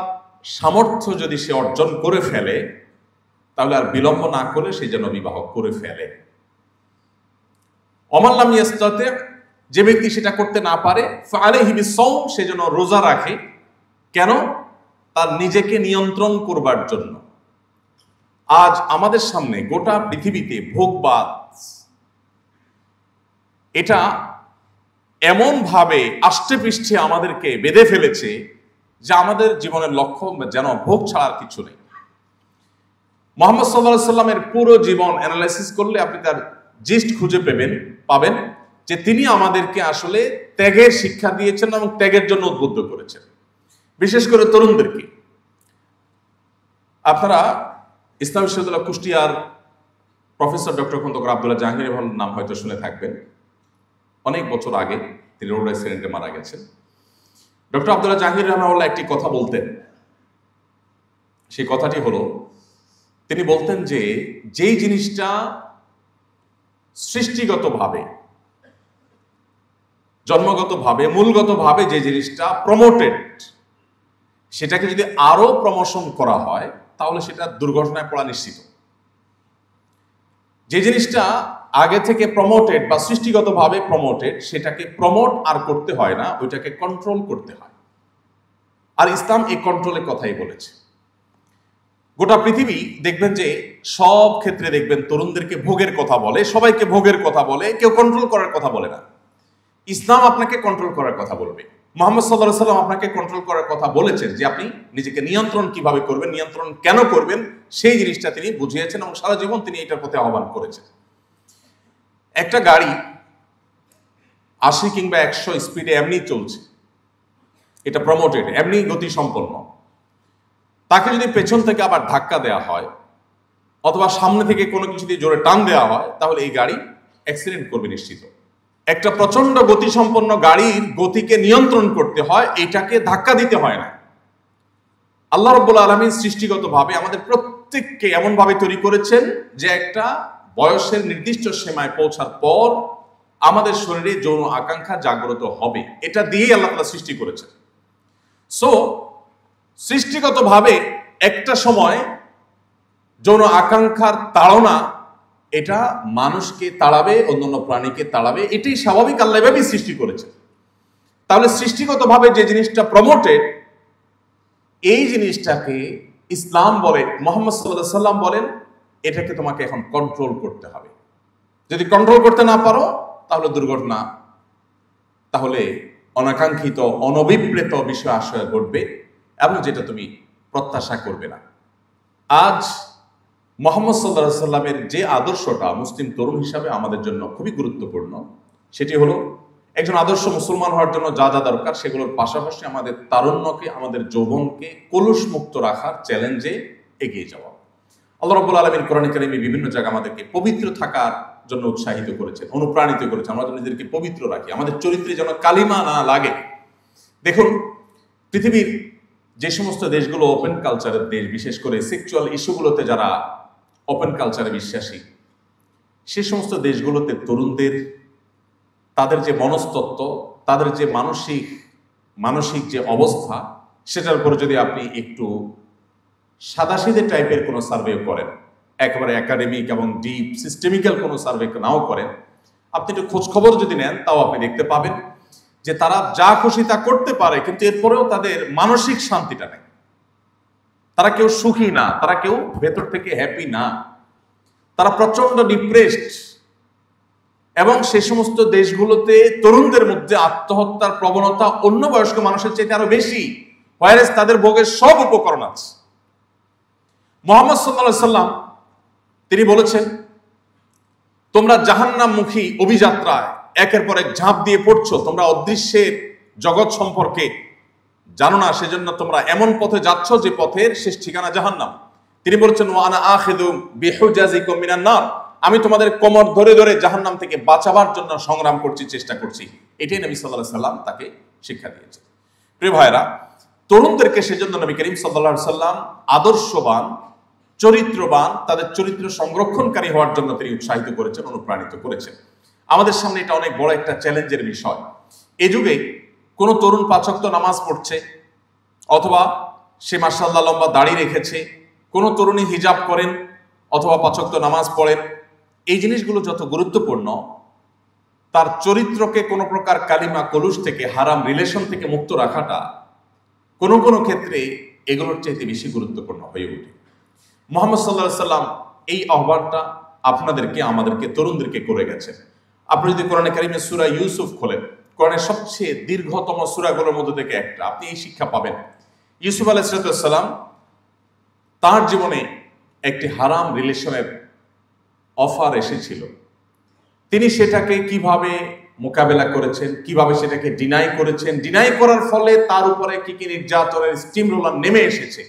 সামর্থ্য যদি সে অর্জন করে ফেলে তাহলে আর বিলম্ব না করে সে যেন বিবাহ করে ফেলে। ওমান লাম ইয়াস্তাতি, যে ব্যক্তি সেটা করতে না পারে, ফাআলাইহি বিসসাওম, সে যেন রোজা রাখে। কেন? তার নিজেকে নিয়ন্ত্রণ করবার জন্য। আজ আমাদের সামনে গোটা পৃথিবীতে ভোগবাদ এটা এমন ভাবে আষ্টে পৃষ্ঠে আমাদেরকে বেঁধে ফেলেছে যে আমাদের জীবনের লক্ষ্য যেন ভোগ ছাড়ার কিছু নেই। মুহাম্মদ সাল্লাল্লাহু আলাইহি সাল্লামের পুরো জীবন অ্যানালাইসিস করলে আপনি তার জিস্ট খুঁজে পাবেন যে তিনি আমাদেরকে আসলে ত্যাগের শিক্ষা দিয়েছেন এবং ত্যাগের জন্য উদ্বুদ্ধ করেছেন, বিশেষ করে তরুণদেরকে। আপনারা ইসলাম বিশ্ববিদ্যালয় কুষ্টিয়ার প্রফেসর ডক্টর খন্দকার আব্দুল্লাহ জাহাঙ্গীর ভাইয়ের নাম হয়তো শুনে থাকবেন। অনেক বছর আগে তিনি রোড অ্যাক্সিডেন্টে মারা গেছেন। ডক্টর আব্দুল্লাহ জাহাঙ্গীর রহমাহুল্লাহ একটি কথা বলতেন, সেই কথাটি হলো, তিনি বলতেন যে যেই জিনিসটা সৃষ্টিগতভাবে, জন্মগতভাবে, মূলগতভাবে যে জিনিসটা প্রমোটেড, সেটাকে যদি আরো প্রমোশন করা হয় তাহলে সেটা দুর্ঘটনায় পড়া নিশ্চিত। যে জিনিসটা আগে থেকে প্রমোটেড বা সৃষ্টিগতভাবে প্রমোটেড, সেটাকে প্রমোট আর করতে হয় না, ওইটাকে কন্ট্রোল করতে হয়। আর ইসলাম এই কন্ট্রোলের কথাই বলেছে। গোটা পৃথিবী দেখবেন যে সব ক্ষেত্রে দেখবেন তরুণদেরকে ভোগের কথা বলে, সবাইকে ভোগের কথা বলে, কেউ কন্ট্রোল করার কথা বলে না। ইসলাম আপনাকে কন্ট্রোল করার কথা বলবে। মুহাম্মদ সাল্লাল্লাহু আলাইহি সাল্লাম আপনাকে কন্ট্রোল করার কথা বলেছেন, যে আপনি নিজেকে নিয়ন্ত্রণ কিভাবে করবেন, নিয়ন্ত্রণ কেন করবেন, সেই জিনিসটা তিনি বুঝিয়েছেন এবং সারা জীবন তিনি এটার প্রতি আহ্বান করেছেন। একটা গাড়ি 80 কিংবা 100 স্পিডে এমনি চলছে, এটা প্রমোটেড, এমনি গতি সম্পন্ন। তাকে যদি পেছন থেকে আবার ধাক্কা দেওয়া হয় অথবা সামনে থেকে কোনো কিছু দিয়ে জোরে টান দেওয়া হয় তাহলে এই গাড়ি অ্যাক্সিডেন্ট করবে নিশ্চিত। একটা প্রচন্ড গতিসম্পন্ন গাড়ির গতিকে নিয়ন্ত্রণ করতে হয়, এটাকে ধাক্কা দিতে হয় না। আল্লাহ রাব্বুল আলামিন সৃষ্টিগতভাবে আমাদের প্রত্যেককে এমন ভাবে তৈরি করেছেন যে একটা বয়সের নির্দিষ্ট সীমায় পৌঁছার পর আমাদের শরীরে যৌন আকাঙ্ক্ষা জাগ্রত হবে, এটা দিয়েই আল্লাহ তাআলা সৃষ্টি করেছেন। সো সৃষ্টিগতভাবে একটা সময় যৌন আকাঙ্ক্ষার তাড়না এটা মানুষকে তাড়াবে, অন্যান্য প্রাণীকে তাড়াবে, এটাই স্বাভাবিক, আল্লাহ এভাবেই সৃষ্টি করেছে। তাহলে সৃষ্টিগতভাবে যে জিনিসটা প্রমোটেড, এই জিনিসটাকে ইসলাম বলে, মুহাম্মদ সাল্লাল্লাহু আলাইহি সাল্লাম বলেন, এটাকে তোমাকে এখন কন্ট্রোল করতে হবে। যদি কন্ট্রোল করতে না পারো তাহলে দুর্ঘটনা, তাহলে অনাকাঙ্ক্ষিত অনভিপ্রেত বিষয় আশয় ঘটবে এবং যেটা তুমি প্রত্যাশা করবে না। আজ মুহাম্মদ সাল্লাল্লাহু আলাইহি সাল্লামের যে আদর্শটা মুসলিম তরুণ হিসাবে আমাদের জন্য খুবই গুরুত্বপূর্ণ, সেটি হলো একজন আদর্শ মুসলমান হওয়ার জন্য যা যা দরকার সেগুলোর পাশাপাশি আমাদের তারুণ্যকে, আমাদের যৌবনকে কলুষ মুক্ত রাখার চ্যালেঞ্জে এগিয়ে যাওয়া। আল্লাহ রাব্বুল আলামিন কোরআনে কারিমে বিভিন্ন জায়গায় আমাদেরকে পবিত্র থাকার জন্য উৎসাহিত করেছেন, অনুপ্রাণিত করেছেন। আমরা যেন নিজেদেরকে পবিত্র রাখি, আমাদের চরিত্রে যেন কালিমা না লাগে। দেখুন, পৃথিবীর যে সমস্ত দেশগুলো ওপেন কালচারের দেশ, বিশেষ করে সেক্সুয়াল ইস্যুগুলোতে যারা ওপেন কালচারে বিশ্বাসী, সে সমস্ত দেশগুলোতে তরুণদের তাদের যে মনস্তত্ত্ব, তাদের যে মানসিক যে অবস্থা, সেটার উপরে যদি আপনি একটু সাদাসিধে টাইপের কোনো সার্ভে করেন, একেবারে একাডেমিক এবং ডিপ সিস্টেমিক্যাল কোনো সার্ভে নাও করেন, আপনি একটু খোঁজখবর যদি নেন, তাও আপনি দেখতে পাবেন যে তারা যা খুশি তা করতে পারে, কিন্তু এরপরেও তাদের মানসিক শান্তিটা নেই। তারা কেউ সুখী না, তারা কেউ ভেতর থেকে হ্যাপি না, তারা প্রচন্ড ডিপ্রেসড। এবং সে সমস্ত দেশগুলোতে তরুণদের মধ্যে আত্মহত্যার প্রবণতা অন্য বয়স্ক মানুষের চাইতে আরো বেশি, ভাইরাস তাদের ভোগের সব উপকরণ আছে। মুহাম্মদ সাল্লাল্লাহু আলাইহি সাল্লাম তিনি বলেছেন, তোমরা জাহান্নামমুখী অভিযাত্রায় একের পর এক ঝাঁপ দিয়ে পড়ছো, তোমরা অদৃশ্যের জগৎ সম্পর্কে জানো না, সেজন্য তোমরা এমন পথে যাচ্ছ যে পথের শেষ ঠিকানা জাহান্নাম। তিনি বলেছেন, ওয়া আনা আখিযু বিহুজাজিকুম মিনান নার, আমি তোমাদের কোমর ধরে ধরে জাহান্নাম থেকে বাঁচাবার জন্য সংগ্রাম করছি, চেষ্টা করছি। এটাই নবী সাল্লাল্লাহু আলাইহি সাল্লাম তাকে শিক্ষা দিয়েছেন। প্রিয় ভাইরা, তরুণদেরকে সেজন্য নবী করিম সাল্লাল্লাহু আলাইহি সাল্লাম আদর্শবান, চরিত্রবান, তাদের চরিত্র সংরক্ষণকারী হওয়ার জন্য তিনি উৎসাহিত করেছেন, অনুপ্রাণিত করেছেন। আমাদের সামনে এটা অনেক বড় একটা চ্যালেঞ্জের বিষয়। এই যুগে কোনো তরুণ ৫ ওয়াক্ত নামাজ পড়ছে, অথবা সে মাশাআল্লাহ লম্বা দাড়ি রেখেছে, কোনো তরুণী হিজাব করেন অথবা ৫ ওয়াক্ত নামাজ পড়েন, এই জিনিসগুলো যত গুরুত্বপূর্ণ, তার চরিত্রকে কোনো প্রকার কালিমা কলুষ থেকে, হারাম রিলেশন থেকে মুক্ত রাখাটা কোনো কোনো ক্ষেত্রে এগুলোর চাইতে বেশি গুরুত্বপূর্ণ হয়ে ওঠে। মুহাম্মদ সাল্লাল্লাহু আলাইহি সাল্লাম এই আহ্বানটা আপনাদেরকে, আমাদেরকে, তরুণদেরকে করে গেছেন। আপনি যদি কোরআনে কারিমে সূরা ইউসুফ খোলেন, কোরআনের সবচেয়ে দীর্ঘতম সূরাগুলোর মধ্যে থেকে একটা, আপনি এই শিক্ষা পাবেন। ইউসুফ আলাইহিস সালাম তার জীবনে একটি হারাম রিলেশনের অফার এসেছিল, তিনি সেটাকে কিভাবে মোকাবেলা করেছেন, কিভাবে সেটাকে ডিনাই করেছেন, ডিনাই করার ফলে তার উপরে কি কি নির্যাতনের স্টিম রোলার নেমে এসেছে,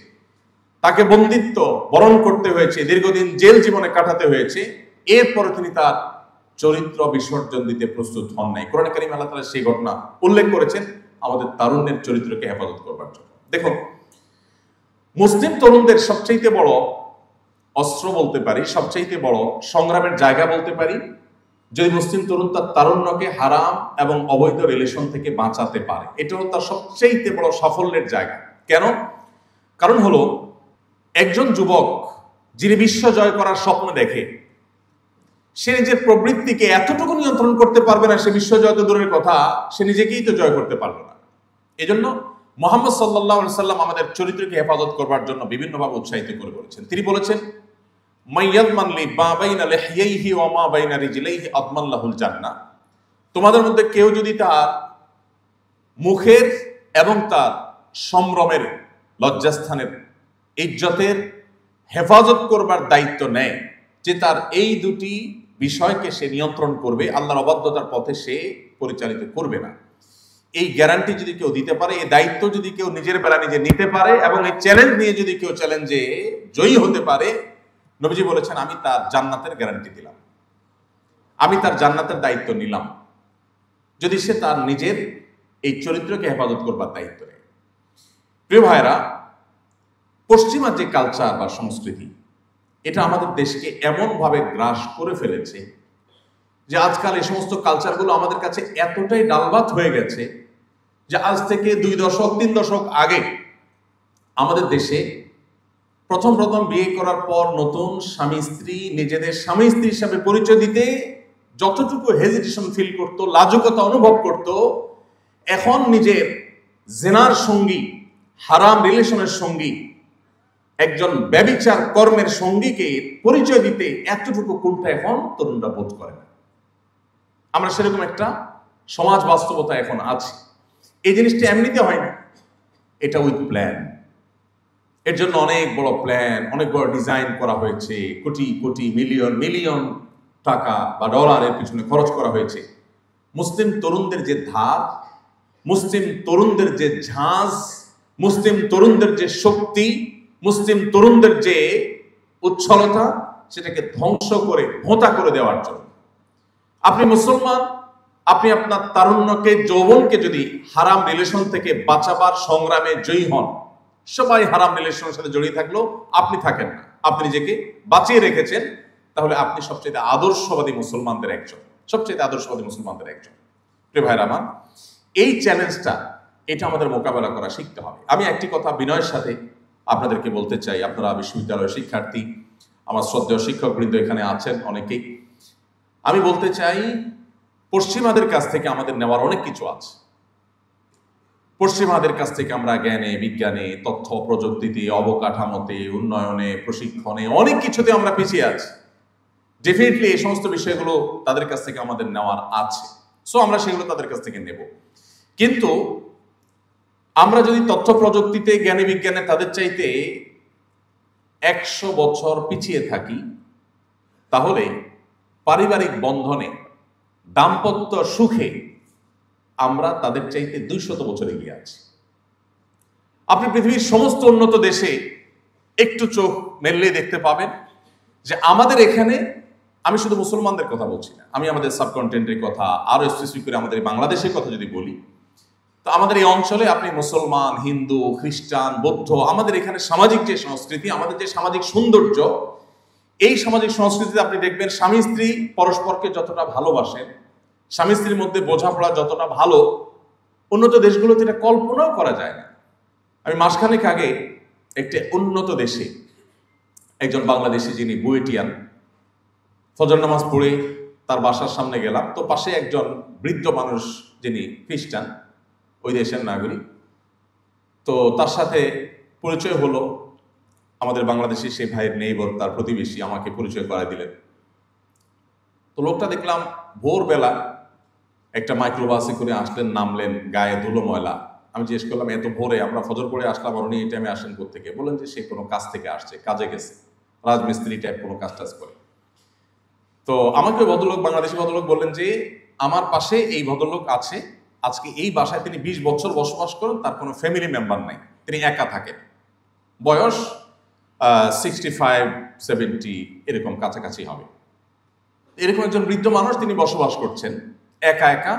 তাকে বন্দিত্ব বরণ করতে হয়েছে, দীর্ঘদিন জেল জীবনে কাটাতে হয়েছে, এরপরে তিনি তার চরিত্র বিসর্জন দিতে প্রস্তুত হন নাই। কোরআন কারীমে আল্লাহ তাআলা সেই ঘটনা উল্লেখ করেছেন আমাদের তারুণ্যের চরিত্রকে হেফাজত করবার জন্য। দেখুন, মুসলিম তরুণদের সবচাইতে বড় অস্ত্র বলতে পারি, সবচাইতে বড় সংগ্রামের জায়গা বলতে পারি, যদি মুসলিম তরুণ তার তারুণ্যকে হারাম এবং অবৈধ রিলেশন থেকে বাঁচাতে পারে, এটাও তার সবচাইতে বড় সাফল্যের জায়গা। কেন? কারণ হলো, একজন যুবক যিনি বিশ্ব জয় করার স্বপ্ন দেখে, সে নিজের প্রবৃত্তিকে এতটুকু নিয়ন্ত্রণ করতে পারবে না, সে বিশ্ব জয় তো দূরের কথা, সে নিজেকেই তো জয় করতে পারবে না। এজন্য মুহাম্মদ সাল্লাল্লাহু আলাইহি সাল্লাম আমাদের চরিত্রকে হেফাজত করবার জন্য বিভিন্নভাবে উৎসাহিত করে বলেছেন। তিনি বলেছেন, মাইয়াদমান লি মা বাইনা লিহইহি ওয়া মা বাইনা রিজলাইহি আদমান লাহুল জান্নাহ, তোমাদের মধ্যে কেউ যদি তার মুখের এবং তার সম্ভ্রমের, লজ্জাস্থানের, ইজ্জতের হেফাজত করবার দায়িত্ব নেয়, যে তার এই দুটি বিষয়কে সে নিয়ন্ত্রণ করবে, আল্লাহর অবাধ্যতার পথে সে পরিচালিত করবে না, এই গ্যারান্টি যদি কেউ দিতে পারে, এই দায়িত্ব যদি কেউ নিজের বেলা নিজে নিতে পারে, এবং এই চ্যালেঞ্জ নিয়ে যদি কেউ চ্যালেঞ্জে জয়ী হতে পারে, নবীজি বলেছেন, আমি তার জান্নাতের গ্যারান্টি দিলাম, আমি তার জান্নাতের দায়িত্ব নিলাম, যদি সে তার নিজের এই চরিত্রকে হেফাজত করবার দায়িত্ব নেয়। প্রিয় ভাইরা, পশ্চিমা যে কালচার বা সংস্কৃতি, এটা আমাদের দেশকে এমনভাবে গ্রাস করে ফেলেছে যে আজকাল এই সমস্ত কালচারগুলো আমাদের কাছে এতটাই ডালভাত হয়ে গেছে যে আজ থেকে 2 দশক 3 দশক আগে আমাদের দেশে প্রথম বিয়ে করার পর নতুন স্বামী স্ত্রী নিজেদের স্বামী স্ত্রী হিসাবে পরিচয় দিতে যতটুকু হেজিটেশন ফিল করত, লাজুকতা অনুভব করত, এখন নিজের জেনার সঙ্গী, হারাম রিলেশনের সঙ্গী, একজন ব্যভিচার কর্মের সঙ্গীকে পরিচয় দিতে এতটুকু কুণ্ঠা এখন তরুণরা বোধ করে না। আমরা সেরকম একটা সমাজ বাস্তবতা এখন আছে। এই জিনিসটা এমনিতে হয় না, এটা উইথ প্ল্যান। এর জন্য অনেক বড় প্ল্যান, অনেক বড় ডিজাইন করা হয়েছে, কোটি কোটি মিলিয়ন মিলিয়ন টাকা বা ডলার এর পিছনে খরচ করা হয়েছে। মুসলিম তরুণদের যে ধার, মুসলিম তরুণদের যে ঝাঁজ, মুসলিম তরুণদের যে শক্তি, মুসলিম তরুণদের যে উচ্ছলতা, সেটাকে ধ্বংস করে ভোঁতা করে দেওয়ার জন্য। আপনি মুসলমান, আপনি আপনার তারুণ্যকে, যৌবনকে যদি হারাম রিলেশন থেকে বাঁচাবার সংগ্রামে জয়ী হন, সবাই হারাম রিলেশনের সাথে জড়িয়ে থাকলেও আপনি থাকেন না, আপনি নিজেকে বাঁচিয়ে রেখেছেন, তাহলে আপনি সবচেয়ে আদর্শবাদী মুসলমানদের একজন, সবচেয়ে আদর্শবাদী মুসলমানদের একজন। প্রিয় ভাইরা আমার, এই চ্যালেঞ্জটা, এটা আমাদের মোকাবেলা করা শিখতে হবে। আমি একটি কথা বিনয়ের সাথে আপনাদেরকে বলতে চাই, আপনারা বিশ্ববিদ্যালয়ের শিক্ষার্থী, আমার শ্রদ্ধেয় শিক্ষকবৃন্দ এখানে আছেন অনেকেই। আমি বলতে চাই, পশ্চিমাদের কাছ থেকে আমাদের নেওয়ার অনেক কিছু আছে। পশ্চিমাদের কাছ থেকে আমরা জ্ঞানে, বিজ্ঞানে, তথ্য প্রযুক্তিতে, অবকাঠামোতে, উন্নয়নে, প্রশিক্ষণে, অনেক কিছুতে আমরা পিছিয়ে আছি। ডেফিনেটলি এই সমস্ত বিষয়গুলো তাদের কাছ থেকে আমাদের নেওয়ার আছে, সো আমরা সেগুলো তাদের কাছ থেকে নেব। কিন্তু আমরা যদি তথ্য প্রযুক্তিতে, জ্ঞানে, বিজ্ঞানে তাদের চাইতে 100 বছর পিছিয়ে থাকি, তাহলে পারিবারিক বন্ধনে, দাম্পত্য সুখে আমরা তাদের চাইতে 200 বছর এগিয়ে আছি। আপনি পৃথিবীর সমস্ত উন্নত দেশে একটু চোখ মেললে দেখতে পাবেন যে আমাদের এখানে, আমি শুধু মুসলমানদের কথা বলছি না, আমি আমাদের সাবকন্টিনেন্টের কথা, আরো স্পেসিফিক করে আমাদের বাংলাদেশের কথা যদি বলি, তো আমাদের এই অঞ্চলে আপনি মুসলমান, হিন্দু, খ্রিস্টান, বৌদ্ধ, আমাদের এখানে সামাজিক যে সংস্কৃতি, আমাদের যে সামাজিক সৌন্দর্য, এই সামাজিক সংস্কৃতিতে আপনি দেখবেন স্বামী স্ত্রী পরস্পরকে যতটা ভালোবাসেন, স্বামী স্ত্রীর মধ্যে বোঝাপড়া যতটা ভালো, উন্নত দেশগুলোতে এটা কল্পনাও করা যায় না। আমি মাসখানেক আগে একটি উন্নত দেশে একজন বাংলাদেশি, যিনি বুয়েটিয়ান, ফজর নামাজ পড়ে তার বাসার সামনে গেলাম, তো পাশে একজন বৃদ্ধ মানুষ, যিনি খ্রিস্টান, ওই দেশের নাগরিক। তো তার সাথে পরিচয় হলো, আমাদের বাংলাদেশি সেই ভাইয়ের নেইবর, তার প্রতিবেশী, আমাকে পরিচয় করায় দিলেন। তো লোকটা দেখলাম ভোরবেলা একটা মাইক্রোবাসে করে আসলেন, নামলেন, গায়ে ধুলো ময়লা। আমি জিজ্ঞেস করলাম, এত ভোরে? আমরা ফজর পড়ে আসলাম, আর উনি এই টাইমে আসেন কোত্থেকে? বললেন যে সে কোনো কাজ থেকে আসছে, কাজে গেছে, রাজমিস্ত্রি টাইপ কোনো কাজ টাজ করে। তো আমাকে ভদ্রলোক, বাংলাদেশি ভদ্রলোক বললেন যে আমার পাশে এই ভদ্রলোক আছে, আজকে এই বাসায় তিনি 20 বছর বসবাস করেন, তার কোনো ফ্যামিলি মেম্বার নাই, তিনি একা থাকেন, বয়স 65-70 এরকম কাছাকাছি হবে। এরকম একজন বৃদ্ধ মানুষ, তিনি বসবাস করছেন একা একা,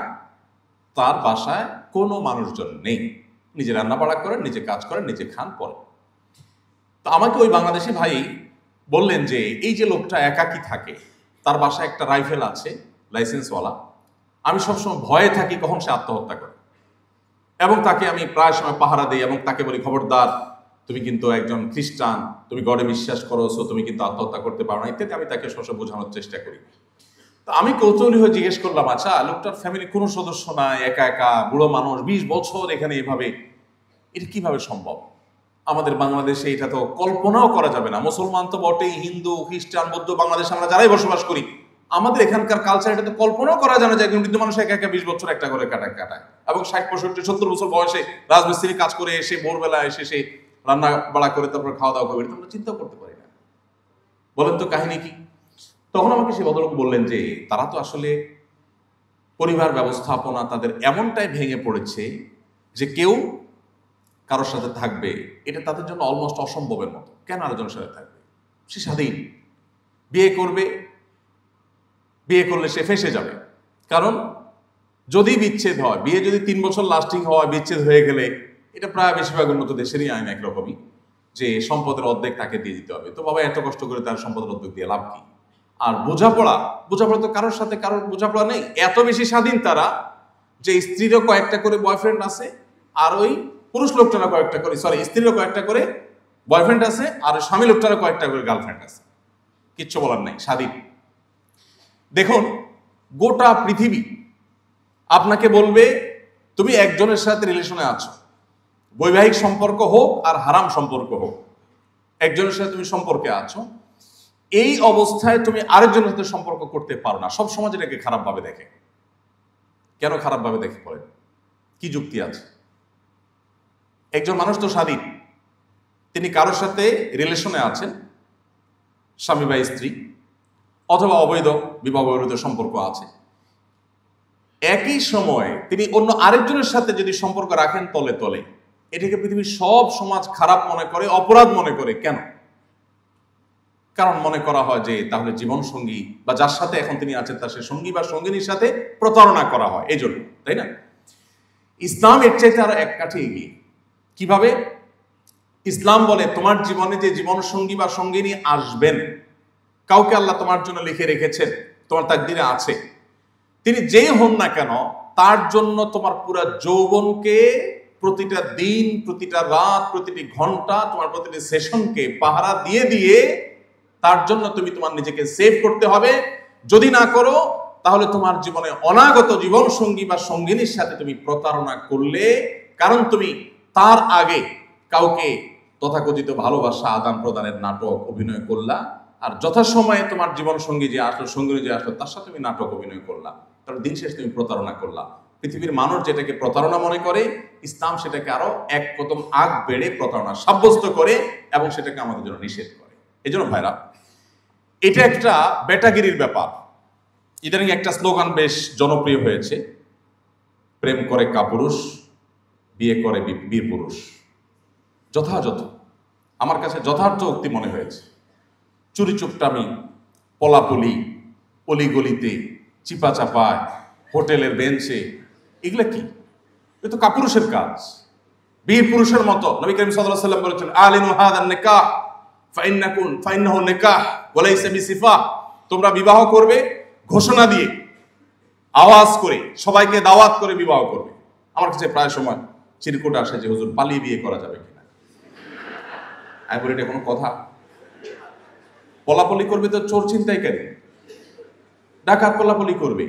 তার বাসায় কোনো মানুষজন নেই, নিজে রান্না বাড়া করেন, নিজে কাজ করেন, নিজে খান, পরেন। তো আমাকে ওই বাংলাদেশি ভাই বললেন যে এই যে লোকটা একাকী থাকে, তার বাসায় একটা রাইফেল আছে, লাইসেন্সওয়ালা, আমি সবসময় ভয়ে থাকি কখন সে আত্মহত্যা করে, এবং তাকে আমি প্রায় সময় পাহারা দিই, এবং তাকে বলি, খবরদার, তুমি কিন্তু একজন খ্রিস্টান, তুমি গডে বিশ্বাস করো, সো তুমি কিন্তু আত্মহত্যা করতে পারো না, ইত্যাদি আমি তাকে সবসময় বোঝানোর চেষ্টা করি। তো আমি কৌতূহলী হয়ে জিজ্ঞেস করলাম, আচ্ছা, লোকটার ফ্যামিলি কোনো সদস্য নাই, একা একা বুড়ো মানুষ, 20 বছর এখানে এভাবে, এটা কিভাবে সম্ভব? আমাদের বাংলাদেশে এটা তো কল্পনাও করা যাবে না। মুসলমান তো বটেই, হিন্দু, খ্রিস্টান, বৌদ্ধ, বাংলাদেশে আমরা যারাই বসবাস করি, আমাদের এখানকার কালচার এটা তো কল্পনাও করা যায় না যে একজন বৃদ্ধ মানুষ একা একা 20 বছর একটা করে কাটায়, এবং 60-65-70 বছর বয়সে রাজমিস্ত্রি কাজ করে এসে ভোরবেলা এসে সে রান্না বাড়া করে তারপর খাওয়া দাওয়া করবে, এটা আমরা চিন্তাও করতে পারি না। বলেন তো কাহিনী কি? তখন আমাকে সে ভদ্রলোক বললেন যে তারা তো আসলে পরিবার ব্যবস্থাপনা তাদের এমনটাই ভেঙে পড়েছে যে কেউ কারোর সাথে থাকবে, এটা তাদের জন্য অলমোস্ট অসম্ভবের মতো। কেন আরেকজনের সাথে থাকবে? সে স্বাধীন, বিয়ে করবে, বিয়ে করলে সে ফেঁসে যাবে, কারণ যদি বিচ্ছেদ হয়, বিয়ে যদি 3 বছর লাস্টিং হয়, বিচ্ছেদ হয়ে গেলে, এটা প্রায় বেশিরভাগ উন্নত দেশেরই আইন একরকমই, যে সম্পদের অর্ধেক তাকে দিয়ে দিতে হবে। তো বাবা এত কষ্ট করে তার সম্পদের অর্ধেক দিয়ে লাভ কি? আর বোঝাপড়া তো কারোর সাথে কারোর বোঝাপড়া নেই, এত বেশি স্বাধীন তারা যে স্ত্রীরও কয়েকটা করে বয়ফ্রেন্ড আছে, আর ওই পুরুষ লোকটারও কয়েকটা করে, স্ত্রীরও কয়েকটা করে বয়ফ্রেন্ড আছে, আর স্বামী লোকটারও কয়েকটা করে গার্লফ্রেন্ড আছে। কিচ্ছু বলার নাই, স্বাধীন। দেখুন, গোটা পৃথিবী আপনাকে বলবে তুমি একজনের সাথে রিলেশনে আছো, বৈবাহিক সম্পর্ক হোক আর হারাম সম্পর্ক হোক, একজনের সাথে তুমি সম্পর্কে আছো, এই অবস্থায় তুমি আরেকজনের সাথে সম্পর্ক করতে পারো না। সব সমাজ এটাকে খারাপ ভাবে দেখে। কেন খারাপভাবে দেখে পড়েন? কি যুক্তি আছে? একজন মানুষ তো স্বাধীন, তিনি কারোর সাথে রিলেশনে আছেন, স্বামী বা স্ত্রী, অথবা অবৈধ বিবাহ বহির্ভূত সম্পর্ক আছে, একই সময়ে তিনি অন্য আরেকজনের সাথে যদি সম্পর্ক রাখেন তলে তলে, এটাকে পৃথিবীর সব সমাজ খারাপ মনে করে, অপরাধ মনে করে। কেন? কারণ মনে করা হয় যে তাহলে জীবন সঙ্গী বা যার সাথে এখন তিনি আছেন তার সে সঙ্গী বা সঙ্গিনীর সাথে প্রতারণা করা হয়, এই জন্য, তাই না? ইসলাম এর চাইতে আরো এক কাঠি এগিয়ে। কিভাবে? ইসলাম বলে তোমার জীবনে যে জীবন সঙ্গী বা সঙ্গিনী আসবেন, কাউকে আল্লাহ তোমার জন্য লিখে রেখেছেন, তোমার তাকদীরে আছে, তিনি যেই হন না কেন, তার জন্য তোমার পুরো যৌবনকে, প্রতিটা দিন, প্রতিটা রাত, প্রতিটি ঘন্টা, তোমার প্রতিটি সেশনকে পাহারা দিয়ে দিয়ে তার জন্য তুমি তোমার নিজেকে সেভ করতে হবে। যদি না করো তাহলে তোমার জীবনে অনাগত জীবন সঙ্গী বা সঙ্গিনীর সাথে তুমি প্রতারণা করলে, কারণ তুমি তার আগে কাউকে তথাকথিত ভালোবাসা আদান প্রদানের নাটক অভিনয় করলা, আর যথাসময়ে তোমার জীবন সঙ্গী যে আসলো, সঙ্গিনী যে আসলো, তার সাথে তুমি নাটক অভিনয় করলা, তাহলে দিন শেষে তুমি প্রতারণা করলা। পৃথিবীর মানুষ যেটাকে প্রতারণা মনে করে, ইসলাম সেটাকে আরো এক কদম আগ বেড়ে প্রতারণা সাব্যস্ত করে এবং সেটাকে আমাদের জন্য নিষেধ করে। এই জন্য ভাইরা, এটা একটা বেটাগিরির ব্যাপার। ইদানিং একটা স্লোগান বেশ জনপ্রিয় হয়েছে, প্রেম করে কাপুরুষ, বিয়ে করে বীর পুরুষ। যথাযথ, আমার কাছে যথার্থ উক্তি মনে হয়েছে। চুরি চুপটামি, পলাপলি, অলিগলিতে, চিপা চাপায়, হোটেলের বেঞ্চে, এগুলো কি? এ তো কাপুরুষের কাজ। বীর পুরুষের মতো নবী করিম সাল্লাল্লাহু আলাইহি ওয়াসাল্লাম বলেছেন, আলিনু হাদান নিকাহ ফাইন্নাহু নিকাহ ওয়া লাইসা বিসিফাহ। তোমরা বিবাহ করবে ঘোষণা দিয়ে, আওয়াজ করে, সবাইকে দাওয়াত করে বিবাহ করবে। আমার কাছে প্রায় সময় চিরকুট আসে যে হুজুর পালিয়ে বিয়ে করা যাবে কিনা। আমি বলি, এটা কোনো কথা? পলাপলি করবে তো চোর ছিনতাইকারী, ডাকাত পলাপলি করবে।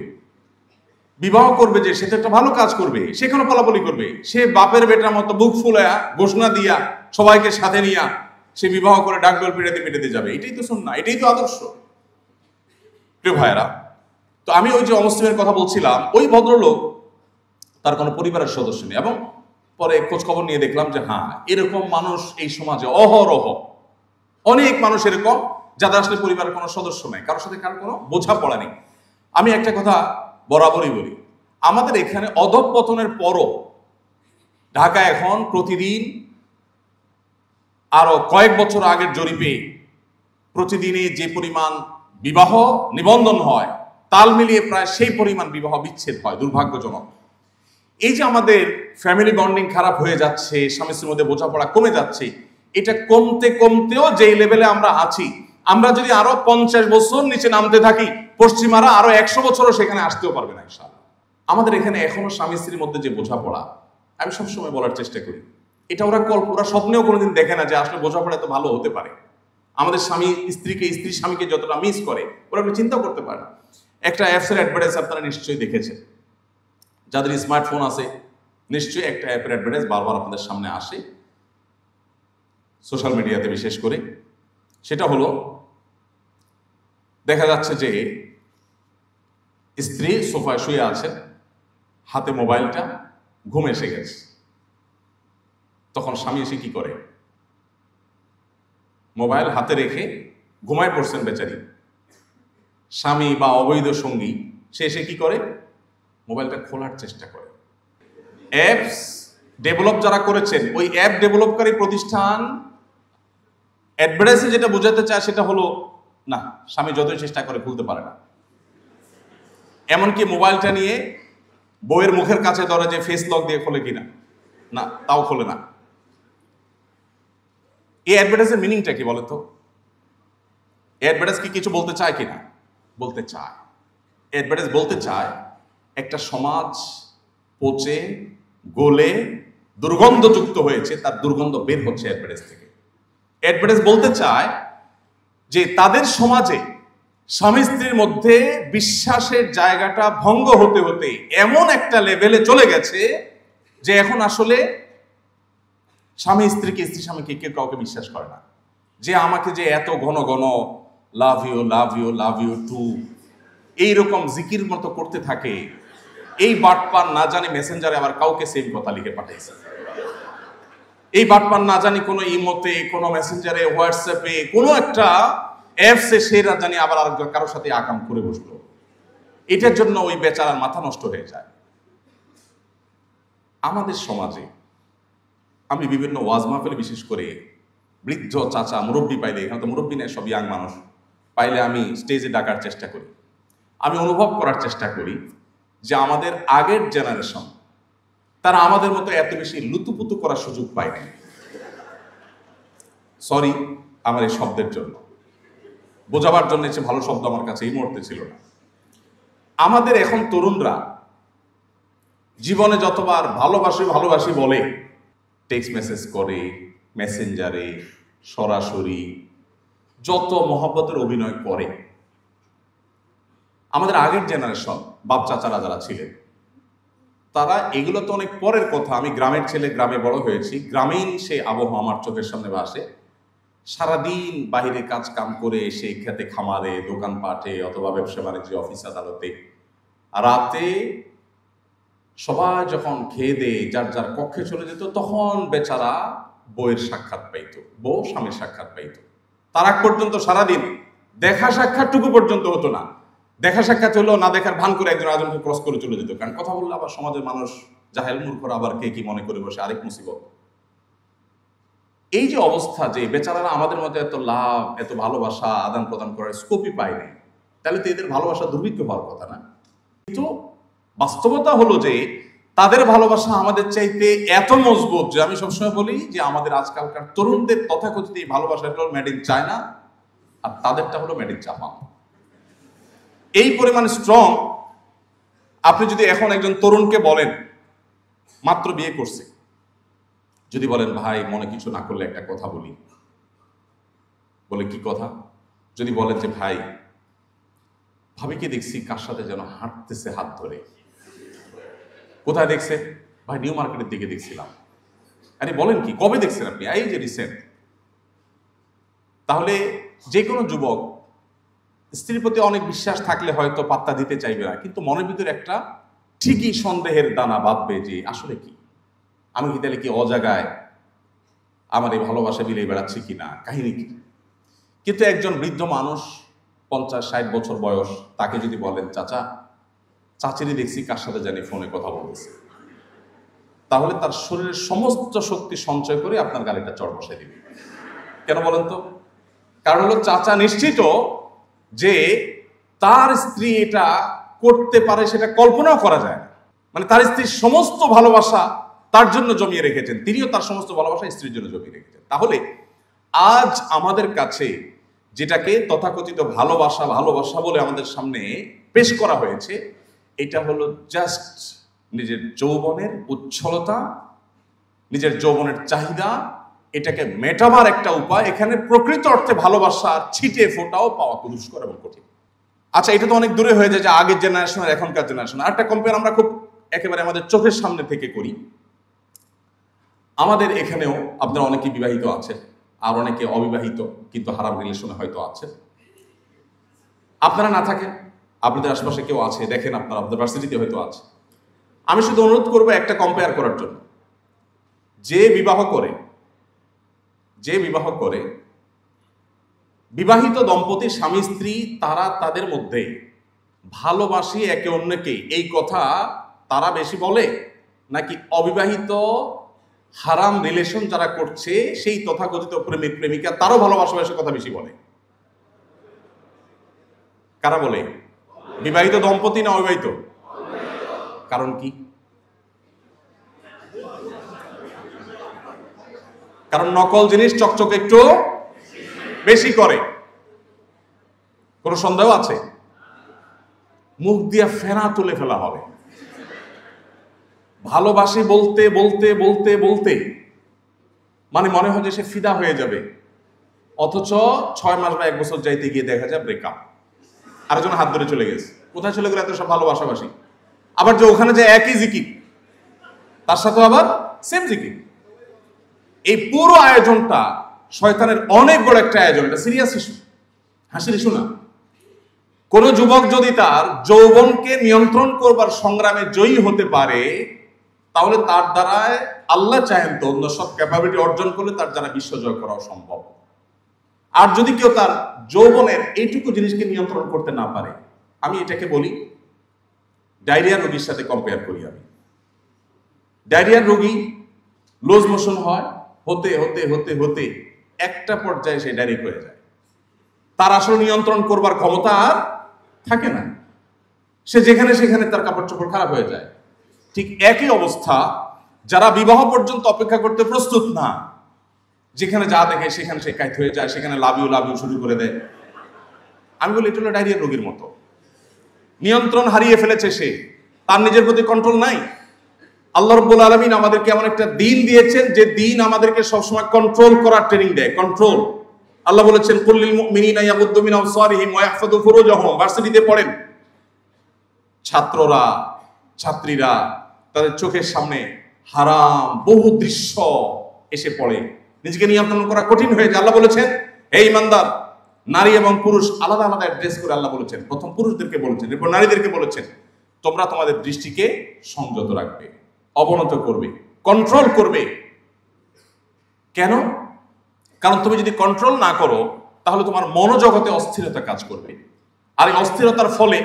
বিবাহ করবে যে, সে তো একটা ভালো কাজ করবে, সে কেন পলাপলি করবে? সে বাপের বেটার মতো বুক ফুলায়া ঘোষণা দিয়া সবাইকে সাথে নিয়া সে বিবাহ করে ডাকডোল পিটাতে পিটাতে যাবে। এটাই তো সুন্নাহ, এটাই তো আদর্শ। প্রিয় ভাইয়েরা, তো আমি ওই যে অমুসলিমের কথা বলছিলাম, ওই ভদ্রলোক, তার কোনো পরিবারের সদস্য নেই, এবং পরে খোঁজ খবর নিয়ে দেখলাম যে হ্যাঁ, এরকম মানুষ এই সমাজে অহরহ, অনেক মানুষ এরকম, যাদের আসলে পরিবারের কোনো সদস্য নেই, কারোর সাথে কারোর কোনো বোঝাপড়া নেই। আমি একটা কথা বরাবরই বলি, আমাদের এখানে অধঃপতনের পরও ঢাকা এখন প্রতিদিন, আরো কয়েক বছর আগের জরিপে, প্রতিদিনই যে পরিমাণ বিবাহ নিবন্ধন হয়, তাল মিলিয়ে প্রায় সেই পরিমাণ বিবাহ বিচ্ছেদ হয়। দুর্ভাগ্যজনক। এই যে আমাদের ফ্যামিলি বন্ডিং খারাপ হয়ে যাচ্ছে, স্বামী স্ত্রীর মধ্যে বোঝাপড়া কমে যাচ্ছে, এটা কমতে কমতেও যেই লেভেলে আমরা আছি, আমরা যদি আরো 50 বছর নিচে নামতে থাকি, পশ্চিমারা আরো 100 বছরও সেখানে আসতেও পারবে না ইনশাআল্লাহ। আমাদের এখানে এখনো স্বামী স্ত্রীর মধ্যে যে বোঝাপড়া, আমি সবসময় বলার চেষ্টা করি, এটা ওরা স্বপ্নেও কোনোদিন দেখে না যে আসলে বোঝাপড়া এত ভালো হতে পারে। আমাদের স্বামী স্ত্রীকে, স্ত্রী স্বামীকে যতটা মিস করে, ওরা চিন্তা করতে পারে না। একটা অ্যাপসের অ্যাডভার্টাইজ আপনারা নিশ্চয়ই দেখেছেন, যাদের স্মার্টফোন আছে নিশ্চয়ই একটা অ্যাপের অ্যাডভার্টাইজ বারবার আপনাদের সামনে আসে, সোশ্যাল মিডিয়াতে বিশেষ করে। সেটা হলো, দেখা যাচ্ছে যে স্ত্রী সোফায় শুয়ে আছেন, হাতে মোবাইলটা, ঘুম এসে গেছে। তখন স্বামী এসে কি করে? মোবাইল হাতে রেখে ঘুমায় পড়ছেন বেচারি স্বামী বা অবৈধ সঙ্গী, সে এসে কি করে? মোবাইলটা খোলার চেষ্টা করে। অ্যাপস ডেভেলপ যারা করেছেন, ওই অ্যাপ ডেভেলপকারী প্রতিষ্ঠান অ্যাডভার্টাইজে যেটা বোঝাতে চায় সেটা হলো, না, স্বামী যতই চেষ্টা করে খুলতে পারে না। এমনকি মোবাইলটা নিয়ে বউয়ের মুখের কাছে ধরে যে ফেস লক দিয়ে খোলে কিনা, না, তাও খোলে না। এই অ্যাডভার্টাইজের মিনিংটা কি বলতো? অ্যাডভার্টাইজ কি কিছু বলতে চায় কিনা? বলতে চায়। অ্যাডভার্টাইজ বলতে চায় একটা সমাজ পচে গলে দুর্গন্ধযুক্ত হয়েছে, তার দুর্গন্ধ বের হচ্ছে অ্যাডভার্টাইজ থেকে। অ্যাডভার্টাইজ বলতে চায় যে তাদের সমাজে স্বামী স্ত্রীর মধ্যে বিশ্বাসের জায়গাটা ভঙ্গ হতে হতে এমন একটা লেভেলে চলে গেছে যে এখন আসলে স্বামী স্ত্রীকে, স্ত্রী স্বামীকে কেউ কাউকে বিশ্বাস করে না। যে আমাকে যে এত ঘন ঘন love you love you love you too এইরকম জিকির মতো করতে থাকে, এই বাটপার না জানি মেসেঞ্জারে আবার কাউকে সেম কথা লিখে পাঠাইছে, এই বাটপার না জানি কোনো ইমোতে, কোনো মেসেঞ্জারে, হোয়াটসঅ্যাপে, কোনো একটা অ্যাপসে সে না জানি আবার আর কারোর সাথে আকাম করে বসলো। এটার জন্য ওই বেচারার মাথা নষ্ট হয়ে যায়। আমাদের সমাজে আমি বিভিন্ন ওয়াজ মাহফিলে বিশেষ করে বৃদ্ধ চাচা মুরব্বী পাইলে, এখানে তো মুরব্বী নেই, সব ইয়াং মানুষ পাইলে আমি স্টেজে ডাকার চেষ্টা করি। আমি অনুভব করার চেষ্টা করি যে আমাদের আগের জেনারেশন তারা আমাদের মতো এত বেশি লুতুপুতু করার সুযোগ পায়নি। সরি আমার এই শব্দের জন্য, বোঝাবার জন্য যে ভালো শব্দ আমার কাছে এই মুহূর্তে ছিল না। আমাদের এখন তরুণরা জীবনে যতবার ভালোবাসি ভালোবাসি বলে, টেক্সট মেসেজ করে, মেসেঞ্জারে, সরাসরি যত মহব্বতের অভিনয় করে, আমাদের আগের জেনারেশন বাপ চাচারা যারা ছিলেন তারা এগুলো তো অনেক পরের কথা। আমি গ্রামের ছেলে, গ্রামে বড় হয়েছি, গ্রামীণ সে আবহাওয়া আমার চোখের সামনে ভাসে। সারাদিন বাহিরে কাজ কাম করে সেই খেতে খামারে, দোকানপাটে অথবা ব্যবসা বাণিজ্য, অফিস আদালতে, রাতে সবাই যখন খেয়ে দিয়ে যার যার কক্ষে চলে যেত, তখন বেচারা বউয়ের সাক্ষাৎ পাইত, বউ স্বামীর সাক্ষাৎ পাইত। তার আগ পর্যন্ত সারাদিন দেখা সাক্ষাৎটুকু পর্যন্ত হতো না। দেখা সাক্ষাৎ হলো, না দেখার ভান করে একজন আজমকে ক্রস করে চলে যেত। কারণ কথা বললে আবার সমাজের মানুষ জাহেল মূর্খরা আবার কে কি মনে করে বসে, আরেক মুসিবত। এই যে অবস্থা, যে বেচারারা আমাদের মধ্যে এত লাভ, এত ভালোবাসা আদান প্রদান করার স্কোপই পায় নাই, তাহলে তো এদের ভালোবাসা দুর্ভিক্ষ হওয়ার কথা না? কিন্তু বাস্তবতা হলো যে তাদের ভালোবাসা আমাদের চাইতে এত মজবুত যে আমি সবসময় বলি যে আমাদের আজকালকার তরুণদের তথাকথিত এই ভালোবাসাটা হলো মেড ইন চায়না, আর তাদেরটা হলো মেড ইন জাপান। এই পরিমাণ স্ট্রং। আপনি যদি এখন একজন তরুণকে বলেন, মাত্র বিয়ে করছে, যদি বলেন ভাই মনে কিছু না করলে একটা কথা বলি, বলে কি কথা? যদি বলেন যে ভাই ভাবিকে দেখছি কার সাথে যেন হাঁটতেছে হাত ধরে। কোথায় দেখছে? ভাই নিউ মার্কেটের দিকে দেখছিলাম। আরে বলেন কি, কবে দেখছেন আপনি? এই যে রিসেন্ট। তাহলে যে কোনো যুবক স্ত্রীর প্রতি অনেক বিশ্বাস থাকলে হয়তো পাত্তা দিতে চাইবে না, কিন্তু মনের ভিতরে একটা ঠিকই সন্দেহের দানা বাঁধবে যে আসলে কি, আমি কি তাহলে কি অজাগায় আমার এই ভালোবাসা বিলিয়ে বেড়াচ্ছি কিনা, কাহিনী কি? কিন্তু একজন বৃদ্ধ মানুষ 50-60 বছর বয়স, তাকে যদি বলেন চাচা চাচিরি দেখছি কার সাথে জানি ফোনে কথা বলতেছে, তাহলে তার শরীরের সমস্ত শক্তি সঞ্চয় করে আপনার গাড়িটা চড় বসাই দিবে। কেন বলেন তো? কারণ হলো চাচা নিশ্চিত যে তার স্ত্রী এটা করতে পারে, সেটা কল্পনাও করা যায় না। মানে তার স্ত্রীর সমস্ত ভালোবাসা তার জন্য জমিয়ে রেখেছেন, তিনিও তার সমস্ত ভালোবাসা স্ত্রীর জন্য জমিয়ে রেখেছেন। তাহলে আজ আমাদের কাছে যেটাকে তথাকথিত ভালোবাসা ভালোবাসা বলে আমাদের সামনে পেশ করা হয়েছে, এটা হলো জাস্ট নিজের যৌবনের উচ্ছলতা, নিজের যৌবনের চাহিদা, এটাকে মেটাবার একটা উপায়। এখানে প্রকৃত অর্থে ভালোবাসার ছিটে ফোটাও পাওয়া দুষ্কর এবং কঠিন। আচ্ছা, এটা তো অনেক দূরে হয়ে যায় যে আগের জেনারেশন আর এখনকার জেনারেশন। আর একটা কম্পেয়ার আমরা খুব একেবারে আমাদের চোখের সামনে থেকে করি। আমাদের এখানেও আপনারা অনেকে বিবাহিত আছেন, আর অনেকে অবিবাহিত কিন্তু হারাম রিলেশনে হয়তো আছে। আপনারা না থাকেন, আপনাদের আশেপাশে কেউ আছে, দেখেন আপনারা আপনাদের ভার্সিটিতে হয়তো আছে। আমি শুধু অনুরোধ করবো একটা কম্পেয়ার করার জন্য। যে বিবাহ করে বিবাহিত দম্পতি স্বামী স্ত্রী, তারা তাদের মধ্যে ভালোবাসি একে অন্যকে, এই কথা তারা বেশি বলে, নাকি অবিবাহিত হারাম রিলেশন যারা করছে সেই তথাকথিত প্রেমিক প্রেমিকা তারও ভালোবাসা কথা বেশি বলে? কারা বলে? বিবাহিত দম্পতি না অবিবাহিত? কারণ কি? কারণ নকল জিনিস চকচকে একটু বেশি করে। কোন সন্দেহ আছে? মুখ দিয়া ফেনা তুলে ফেলা হবে। ভালোবাসি বলতে বলতে বলতে বলতে মানে মনে হয় যে সে ফিদা হয়ে যাবে, অথচ 6 মাস বা 1 বছর যাইতে গিয়ে দেখা যায় ব্রেকআপ, আরেকজন হাত ধরে চলে গেছে। কোথায় চলে গেল এত সব ভালোবাসাবাসি? আবার যে ওখানে যে একই জিকির, তার সাথে আবার সেম জিকির। এই পুরো আয়োজনটা শয়তানের অনেক বড় একটা আয়োজন। এটা সিরিয়াস ইস্যু, হাসির ইস্যু না। কোন যুবক যদি তার যৌবনকে নিয়ন্ত্রণ করবার সংগ্রামে জয়ী হতে পারে, তাহলে তার দ্বারায় আল্লাহ চাহেন তো অন্য সব ক্যাপাবিলিটি অর্জন করলে তার দ্বারা বিশ্বজয় করাও সম্ভব। আর যদি কেউ তার যৌবনের এইটুকু জিনিসকে নিয়ন্ত্রণ করতে না পারে, আমি এটাকে বলি ডায়রিয়া রোগীর সাথে কম্পেয়ার করি। আমি ডায়রিয়ার রোগী লুজ মোশন হয়, হতে হতে হতে হতে একটা পর্যায়ে সে ডায়রিক হয়ে যায়, তার আসলে নিয়ন্ত্রণ করবার ক্ষমতা আর থাকে না, সে যেখানে সেখানে তার কাপড় চোপড় খারাপ হয়ে যায়। ঠিক একই অবস্থা যারা বিবাহ পর্যন্ত অপেক্ষা করতে প্রস্তুত না, যেখানে যা দেখে সেখানে সে কাইত হয়ে যায়, সেখানে লাভ ইউ শুরু করে দেয়। আমি বলি এটা হলো ডায়রিয়ার রোগীর মতো। নিয়ন্ত্রণ হারিয়ে ফেলেছে সে, তার নিজের প্রতি কন্ট্রোল নাই। আল্লাহ রাব্বুল আলামিন আমাদেরকে এমন একটা দিন দিয়েছেন যে দিন আমাদেরকে সবসময় কন্ট্রোল করার ট্রেনিং দেয়। কন্ট্রোল, আল্লাহ বলেছেন কুল্লিল মুমিনিনা ইয়াগুদ্দু মিন আবসারিহিম ওয়া ইয়াহফাযু ফুরুজাহুম। ভার্সিটিতে পড়েন, ছাত্ররা ছাত্রীরা তাদের চোখের সামনে হারাম বহু দৃশ্য এসে পড়ে, নিজেকে নিয়ন্ত্রণ করা কঠিন হয়ে যায়। আল্লাহ বলেছেন হে ঈমানদার, নারী এবং পুরুষ আলাদা আলাদা অ্যাড্রেস করে আল্লাহ বলেছেন। প্রথম পুরুষদেরকে বলেছেন, এরপর নারীদেরকে বলেছেন তোমরা তোমাদের দৃষ্টিকে সংযত রাখবে, অবনত করবে, কন্ট্রোল করবে। কেন? কারণ তুমি যদি কন্ট্রোল না করো তাহলে তোমার মনোজগতে অস্থিরতা কাজ করবে, আর এই অস্থিরতার ফলে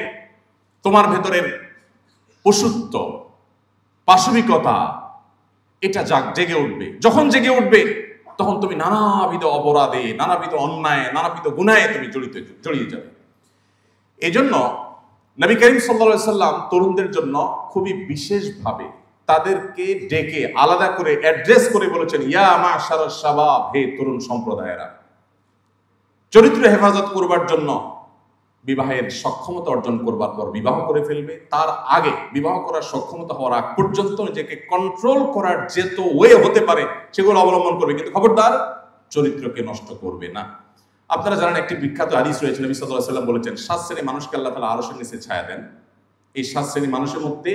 তোমার ভেতরের পশুত্ব, পাশবিকতা এটা জেগে উঠবে। যখন জেগে উঠবে তখন তুমি নানাবিধ অপরাধে, নানাবিধ অন্যায়, নানাবিধ গুনাহে তুমি জড়িয়ে যাবে। এই জন্য নবী করিম সাল্লাল্লাহু আলাইহি সাল্লাম তরুণদের জন্য খুবই বিশেষভাবে তাদেরকে ডেকে আলাদা করে অ্যাড্রেস করে বলেছেন ইয়া মাশারাশ শাবাব, হে তরুণ সম্প্রদায়েরা। চরিত্র হেফাজত করবার জন্য বিবাহের সক্ষমতা অর্জন করবার পর বিবাহ করে ফেলবে, তার আগে বিবাহ করার সক্ষমতা হওয়ার আগ পর্যন্ত নিজেকে কন্ট্রোল করার যেত ওয়ে হতে পারে সেগুলো অবলম্বন করবে, কিন্তু খবরদার চরিত্রকে নষ্ট করবে না। আপনারা জানেন একটি বিখ্যাত হাদিস রয়েছে, নবী সাল্লাল্লাহু আলাইহি ওয়াসাল্লাম বলেছেন 7 শ্রেণী মানুষকে আল্লাহ তাআলা আরশের নিচে ছায়া দেন। এই 7 শ্রেণী মানুষের মধ্যে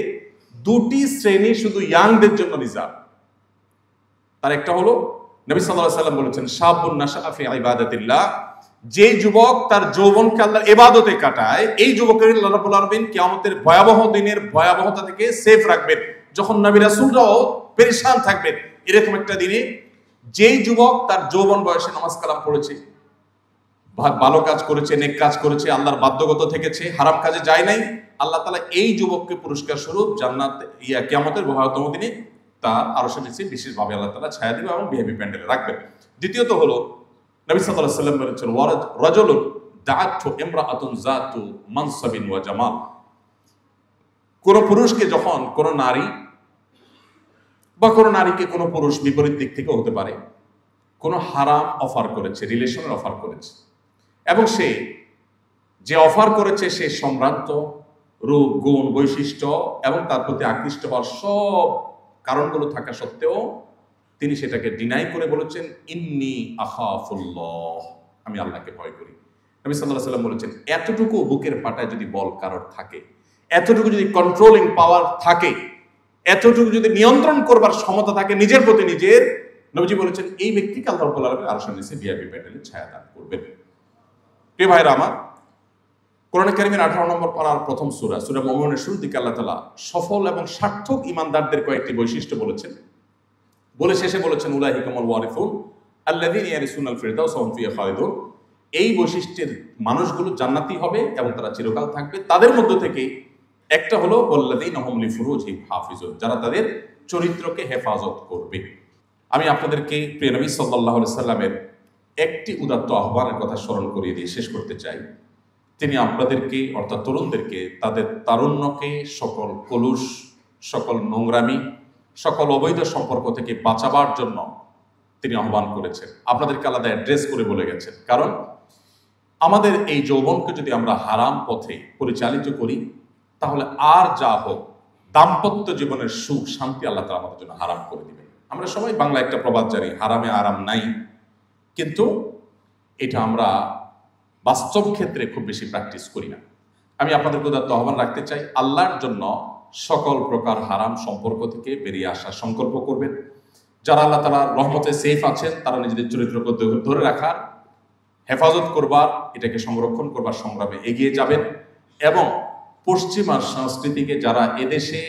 2টি শ্রেণী শুধু ইয়াংদের জন্য রিজার্ভ। তার একটা হলো নবী সাল্লাল্লাহু আলাইহি ওয়াসাল্লাম বলেছেন শাবুন নাশাআ ফি ইবাদাতিল্লাহ, যে যুবক তার যৌবনকে আল্লাহর ইবাদতে কাটায়, এই যুবকের আল্লাহ রাব্বুল আলামিন কিয়ামতের ভয়াবহ দিনের ভয়াবহতা থেকে সেফ রাখবেন। যখন নবী রাসূলরাও পেরেশান থাকবেন এরকম একটা দিনে যেই যুবক তার যৌবন বয়সে নামাজ কালাম পড়েছে, ভালো কাজ করেছে, নেক কাজ করেছে, আল্লাহর বাধ্যগত থেকেছে, হারাম কাজে যায় নাই, আল্লাহ তাআলা এই যুবককে পুরস্কার স্বরূপ জান্নাতে কিয়ামতের ভয়াবহতম দিনে তার আরশের নিচে বিশেষভাবে আল্লাহ তাআলা ছায়া দিবেন এবং ভিআইপি প্যান্ডেলে রাখবেন। দ্বিতীয়ত হলো নবী সাল্লাল্লাহু আলাইহি ওয়াসাল্লাম বলেছেন রাজুলুন দাআতহু ইমরাআতুন যাতু মানসাবিন ওয়া জামাল। কোন পুরুষকে যখন কোন নারী বা কোন নারীকে কোন পুরুষ বিপরীত দিক থেকে হতে পারে কোন হারাম অফার করেছে, রিলেশনের অফার করেছে, এবং সে যে অফার করেছে সে সম্ভ্রান্ত রূপ, গুণ, বৈশিষ্ট্য এবং তার প্রতি আকৃষ্ট হওয়ার সব কারণগুলো থাকা সত্ত্বেও তিনি সেটাকে ডিনাই করে বলেছেন ইন্নী আখাফুল্লাহ, আমি আল্লাহকে ভয় করি। নবী সাল্লাল্লাহু আলাইহি ওয়াসাল্লাম বলেছেন এতটুকু বুকের পাটায় যদি বল কারোর থাকে, এতটুকু যদি কন্ট্রোলিং পাওয়ার থাকে, এতটুকু যদি নিয়ন্ত্রণ করবার ক্ষমতা থাকে নিজের প্রতি নিজের, নবীজি বলেছেন এই ব্যক্তিকে আল্লাহ রাব্বুল আলামিন আরশের নিচে ভিআইপি প্যান্ডেলে ছায়া দান করবেন। প্রিয় ভাইরা আমার, কোরআন কারীমের 18 নম্বর পারার প্রথম সূরা সূরা মুমিনুনের শুরুর দিকে আল্লাহ তাআলা সফল এবং সার্থক ঈমানদারদের কয়েকটি বৈশিষ্ট্য বলেছেন, বলে শেষে বলেছেন উলাইহিকাল ওয়ারিসুন আল্লাযীনা ইয়ারিসুনাল ফিরদাউস ওয়া হুম ফিহা খালিদুন। এই বৈশিষ্ট্যের মানুষগুলো জান্নাতি হবে এবং তারা চিরকাল থাকবে। তাদের মধ্য থেকে একটা হলো ওয়াল্লাযীনা হুম লিফুরুজিহিম হাফিজুন, যারা তাদের চরিত্রকে হেফাজত করবে। আমি আপনাদেরকে প্রিয় নবী সাল্লাল্লাহু আলাইহি সাল্লামের একটি উদাত্ত আহ্বানের কথা স্মরণ করিয়ে দিয়ে শেষ করতে চাই। তিনি আপনাদেরকে অর্থাৎ তরুণদেরকে তাদের তারুণ্যকে সকল কলুষ, সকল নোংরামি, সকল অবৈধ সম্পর্ক থেকে বাঁচাবার জন্য তিনি আহ্বান করেছেন। আপনাদেরকে আলাদা অ্যাড্রেস করে বলে গেছেন, কারণ আমাদের এই যৌবনকে যদি আমরা হারাম পথে পরিচালিত করি তাহলে আর যা হোক দাম্পত্য জীবনের সুখ শান্তি আল্লাহ তাআলা আমাদের জন্য হারাম করে দিবেন। আমরা সবাই বাংলা একটা প্রবাদ জানি, হারামে আরাম নাই, কিন্তু এটা আমরা বাস্তব ক্ষেত্রে খুব বেশি প্র্যাকটিস করি না। আমি আপনাদেরকে উদাত্ত আহ্বান রাখতে চাই, আল্লাহর জন্য সকল প্রকার হারাম সম্পর্ক থেকে বেরিয়ে আসার সংকল্প করবেন। যারা আল্লাহ তাআলার রহমতে সেফ আছেন তারা নিজেদের চরিত্রকে ধরে রাখার হেফাজত করবার, এটাকে সংরক্ষণ করবার সংগ্রামে এগিয়ে যাবেন। এবং পশ্চিমা সংস্কৃতিকে যারা এদেশে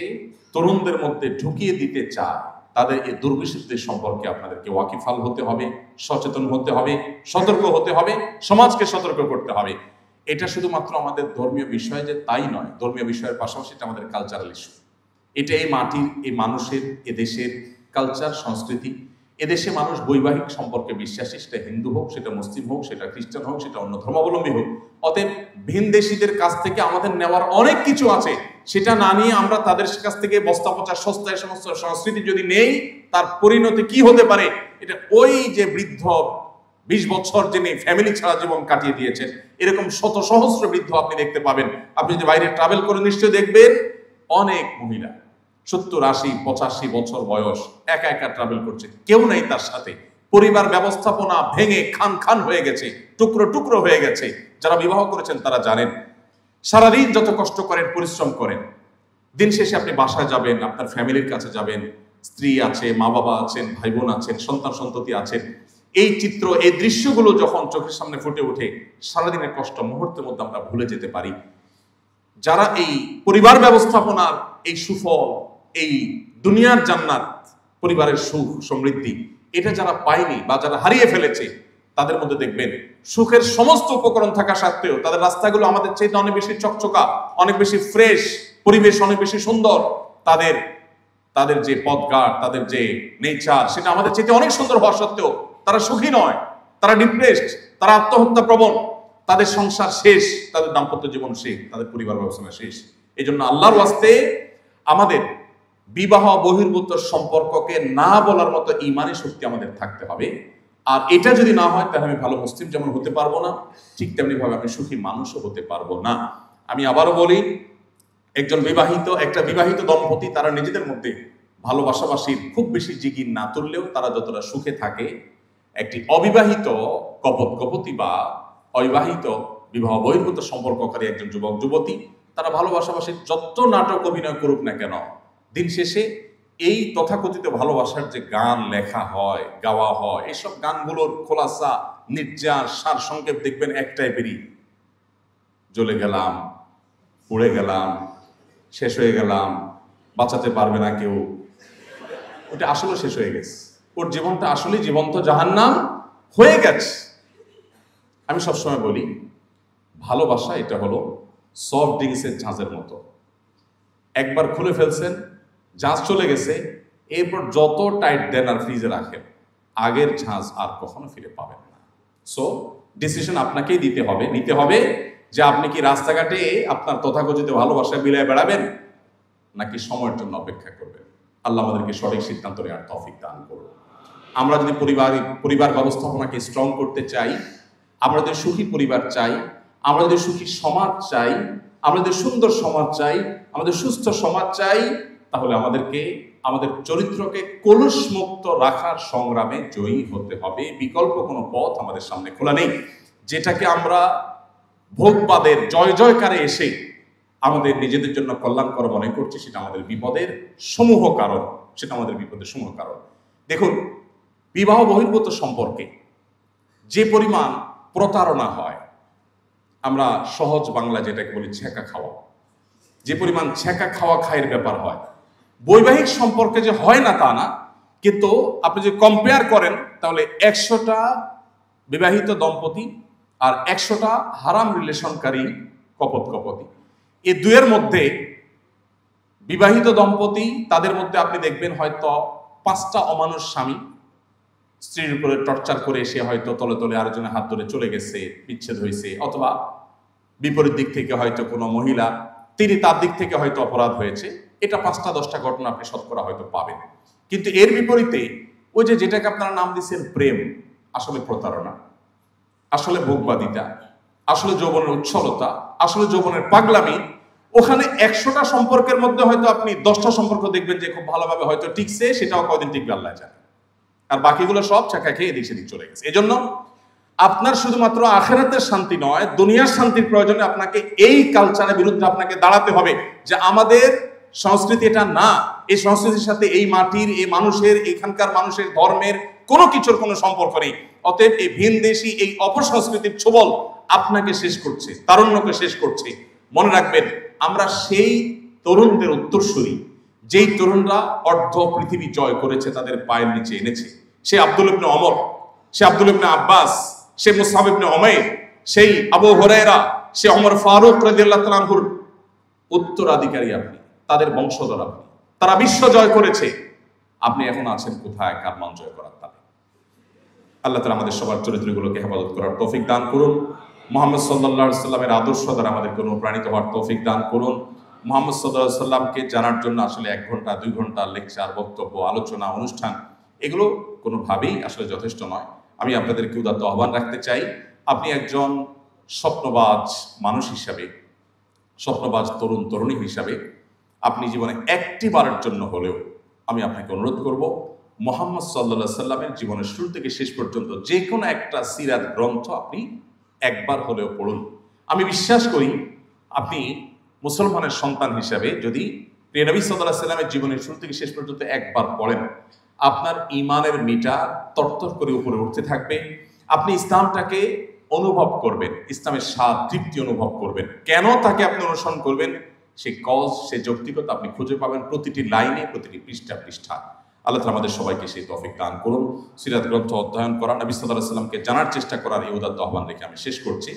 তরুণদের মধ্যে ঢুকিয়ে দিতে চায়, তাদের এই দুর্বিষিদ্ধের সম্পর্কে আপনাদেরকে ওয়াকিফাল হতে হবে, সচেতন হতে হবে, সতর্ক হতে হবে, সমাজকে সতর্ক করতে হবে। এটা শুধুমাত্র আমাদের ধর্মীয় বিষয় যে তাই নয়, ধর্মীয় বিষয়ের পাশাপাশি এটা আমাদের কালচারাল ইস্যু। এটা এই মাটির, এই মানুষের, এদেশের কালচার, সংস্কৃতি। এদেশে মানুষ বৈবাহিক সম্পর্কে বিশ্বাসী, সেটা হিন্দু হোক, সেটা মুসলিম হোক, সেটা খ্রিস্টান হোক, সেটা অন্য ধর্মাবলম্বী হোক। অতএব ভিনদেশীদের কাছ থেকে আমাদের নেওয়ার অনেক কিছু আছে, সেটা না নিয়ে আমরা তাদের কাছ থেকে বস্তা পচা সস্তায় সমস্ত সংস্কৃতি যদি নেই, তার পরিণতি কি হতে পারে? এটা ওই যে বৃদ্ধ 20 বছর যিনি ফ্যামিলি ছাড়া জীবন কাটিয়ে দিয়েছেন, এরকম শত সহস্র বৃদ্ধ আপনি দেখতে পাবেন। আপনি যদি বাইরে ট্রাভেল করে নিশ্চয়ই দেখবেন অনেক মহিলা 70, 80, 85 বছর বয়স একা একা ট্রাভেল করছে, কেউ নাই তার সাথে। পরিবার ব্যবস্থাপনা ভেঙে খান খান হয়ে গেছে, টুকরো টুকরো হয়ে গেছে। যারা বিবাহ করেছেন তারা জানেন, সারাদিন যত কষ্ট করেন, পরিশ্রম করেন, দিন শেষে আপনি বাসায় যাবেন, আপনার ফ্যামিলির কাছে যাবেন, স্ত্রী আছে, মা বাবা আছেন, ভাই বোন আছেন, সন্তান সন্ততি আছেন। এই চিত্র, এই দৃশ্যগুলো যখন চোখের সামনে ফুটে ওঠে, সারাদিনের কষ্ট মুহূর্তের মধ্যে আমরা ভুলে যেতে পারি। যারা এই পরিবার ব্যবস্থাপনার এই সুফল, এই দুনিয়ার জান্নাত, পরিবারের সুখ সমৃদ্ধি, এটা যারা পায়নি বা যারা হারিয়ে ফেলেছে, তাদের মধ্যে দেখবেন সুখের সমস্ত উপকরণ থাকা সত্ত্বেও তাদের রাস্তাগুলো আমাদের চাইতে অনেক বেশি চকচকা, অনেক বেশি ফ্রেশ, পরিবেশ অনেক বেশি সুন্দর। তাদের যে পথঘাট, তাদের যে নেচার, সেটা আমাদের চাইতে অনেক সুন্দর হওয়া সত্ত্বেও তারা সুখী নয়, তারা ডিপ্রেসড, তারা আত্মহত্যা প্রবণ, তাদের সংসার শেষ, তাদের দাম্পত্য জীবন শেষ, তাদের পরিবার ব্যবস্থা শেষ। এই জন্য আল্লাহর ওয়াস্তে আমাদের বিবাহ বহির্ভূত সম্পর্ককে না বলার মতো ঈমানি শক্তি আমাদের থাকতে হবে। আর এটা যদি না হয়, তাহলে আমি ভালো মুসলিম যেমন হতে পারবো না, ঠিক তেমনি ভাবে আমি সুখী মানুষও হতে পারবো না। আমি আবারও বলি, একটা বিবাহিত দম্পতি তারা নিজেদের মধ্যে ভালোবাসাবাসির খুব বেশি জিগির না তুললেও তারা যতটা সুখে থাকে, একটি অবিবাহিত কপতি বা অবিবাহিত বিবাহ বহির্ভূত সম্পর্ককারী একজন যুবক যুবতী, তারা ভালোবাসাবাসির যত নাটক অভিনয় করুক না কেন, দিন শেষে এই তথাকথিত ভালোবাসার যে গান লেখা হয়, গাওয়া হয়, এইসব গানগুলোর খোলাসা, নির্যাস, সার সংক্ষেপ দেখবেন একটাই বেরি, জ্বলে গেলাম, পুড়ে গেলাম, শেষ হয়ে গেলাম, বাঁচাতে পারবে না কেউ। ওটা আসলে শেষ হয়ে গেছে, ওর জীবনটা আসলে জীবন্ত জাহান্নাম হয়ে গেছে। আমি সবসময় বলি, ভালোবাসা এটা হলো সফট ড্রিঙ্কসের ঝাঁজের মতো। একবার খুলে ফেলছেন, ঝাঁজ চলে গেছে, এরপর যত টাইট দেন আর ফ্রিজে রাখেন, আগের ঝাঁজ আর কখনো ফিরে পাবেন না। সো ডিসিশন আপনাকেই নিতে হবে যে আপনি কি রাস্তাঘাটে আপনার তথাকথিত ভালোবাসায় বিলায় বেড়াবেন, নাকি সময়ের জন্য অপেক্ষা করবেন। আল্লাহ আমাদেরকে সঠিক সিদ্ধান্ত নেওয়ার তৌফিক দান করুন। আমরা যদি পরিবার ব্যবস্থাপনাকে স্ট্রং করতে চাই, আমরা যদি সুখী পরিবার চাই, আমরা যদি সুখী সমাজ চাই, আমরা যদি সুন্দর সমাজ চাই, আমাদের সুস্থ সমাজ চাই, তাহলে আমাদেরকে আমাদের চরিত্রকে কলুষমুক্ত রাখার সংগ্রামে জয়ী হতে হবে। বিকল্প কোনো পথ আমাদের সামনে খোলা নেই। যেটাকে আমরা ভোগবাদের জয় জয়কারে এসে আমাদের নিজেদের জন্য কল্যাণকর মনে করছি, সেটা আমাদের বিপদের সমূহ কারণ। দেখুন, বিবাহ বহির্ভূত সম্পর্কে যে পরিমাণ প্রতারণা হয়, আমরা সহজ বাংলা যেটাকে বলি ছেঁকা খাওয়া, যে পরিমাণ ছেঁকা খাওয়া খায়ের ব্যাপার হয়, বৈবাহিক সম্পর্কে যে হয় না তা না, কিন্তু আপনি যদি কম্পেয়ার করেন, তাহলে 100টা বিবাহিত দম্পতি আর 100টা হারাম রিলেশনকারী কপতি, এই দুয়ের মধ্যে বিবাহিত দম্পতি, তাদের মধ্যে আপনি দেখবেন হয়তো 5টা অমানুষ স্বামী স্ত্রীর উপরে টর্চার করে এসে হয়তো তলে তলে আরেকজনের হাত ধরে চলে গেছে, বিচ্ছেদ হয়েছে, অথবা বিপরীত দিক থেকে হয়তো কোনো মহিলা, তিনি তার দিক থেকে হয়তো অপরাধ হয়েছে। এটা 5টা 10টা ঘটনা আপনি শতকরা হয়তো পাবেন। কিন্তু এর বিপরীতে ওই যেটাকে আপনারা নাম দিচ্ছেন প্রেম, আসলে প্রতারণা, আসলে ভোগবাদিতা, আসলে যৌবনের উচ্ছলতা, আসলে যৌবনের পাগলামি, ওখানে 100টা সম্পর্কের মধ্যে হয়তো আপনি 10টা সম্পর্ক দেখবেন যে খুব ভালোভাবে হয়তো টিকছে, সেটাও কয়দিন টিকবে আল্লাহ জানে, আর বাকিগুলো সব চাকা খেয়ে এদিক সেদিক চলে গেছে। এজন্য আপনার শুধুমাত্র আখিরাতের শান্তি নয়, দুনিয়ার শান্তির প্রয়োজনে আপনাকে এই কালচারের বিরুদ্ধে আপনাকে দাঁড়াতে হবে যে আমাদের সংস্কৃতি এটা না। এই সংস্কৃতির সাথে এই মাটির, এই মানুষের, এখানকার মানুষের ধর্মের কোনো কিছুর কোনো সম্পর্ক নেই। অতএব এই ভিনদেশী এই অপসংস্কৃতির ছোবল আপনাকে শেষ করছে, তারুণ্যকে শেষ করছে। মনে রাখবেন, আমরা সেই তরুণদের উত্তরসূরি, যেই তরুণরা অর্ধ পৃথিবী জয় করেছে, তাদের পায়ের নিচে এনেছে। সে আব্দুল ইবনে ওমর, সে আব্দুল ইবনে আব্বাস, সে মুসআব ইবনে উমাইর, সেই আবু হুরায়রা, সে ওমর ফারুক রাদিয়াল্লাহু তাআলা আনহুর উত্তরাধিকারী আপনি, তাদের বংশধর আপনি। তারা বিশ্ব জয় করেছে, আপনি এখন আছেন কোথায় কারমান জয় করার তালে? আল্লাহ তাআলা আমাদের সবার চরিত্রগুলোকে হেফাজত করার তৌফিক দান করুন। মুহাম্মদ সাল্লাল্লাহু আলাইহি সাল্লামের আদর্শ দ্বারা আমাদেরকে অনুপ্রাণিত হওয়ার তৌফিক দান করুন। মুহাম্মদ সাল্লাল্লাহু আলাইহি সাল্লামকে জানার জন্য আসলে 1 ঘন্টা 2 ঘন্টা লেকচার, বক্তব্য, আলোচনা, অনুষ্ঠান এগুলো কোনোভাবেই আসলে যথেষ্ট নয়। আমি আপনাদেরকে উদাত্ত আহ্বান রাখতে চাই, আপনি একজন স্বপ্নবাজ মানুষ হিসাবে, স্বপ্নবাজ তরুণ তরুণী হিসাবে আপনি জীবনে একটি বারের জন্য হলেও আমি আপনাকে অনুরোধ করব, মুহাম্মদ সাল্লাল্লাহু আলাইহি সাল্লামের জীবনের শুরু থেকে শেষ পর্যন্ত যে কোনো একটা সিরাত গ্রন্থ আপনি একবার হলেও পড়ুন। আমি বিশ্বাস করি আপনি মুসলমানের সন্তান হিসাবে যদি প্রিয় নবী সাল্লাল্লাহু আলাইহি সাল্লামের জীবনের শুরু থেকে শেষ পর্যন্ত একবার পড়েন, আপনার ঈমানের মিটা তরতর করে উপরে উঠতে থাকবে। আপনি ইসলামটাকে অনুভব করবেন, ইসলামের স্বাদ তৃপ্তি অনুভব করবেন। কেন তাকে আপনি অনুসরণ করবেন, সেই কজ, সে যৌক্তিকতা আপনি খুঁজে পাবেন প্রতিটি লাইনে, প্রতিটি পৃষ্ঠা পৃষ্ঠা। আল্লাহ তাআলা আমাদের সবাইকে সেই তৌফিক দান করুন। সিরাত গ্রন্থ অধ্যয়ন করা, নবী সাল্লাল্লাহু আলাইহি সাল্লামকে জানার চেষ্টা করার এই উদাত্ত আহ্বান রেখে আমি শেষ করছি।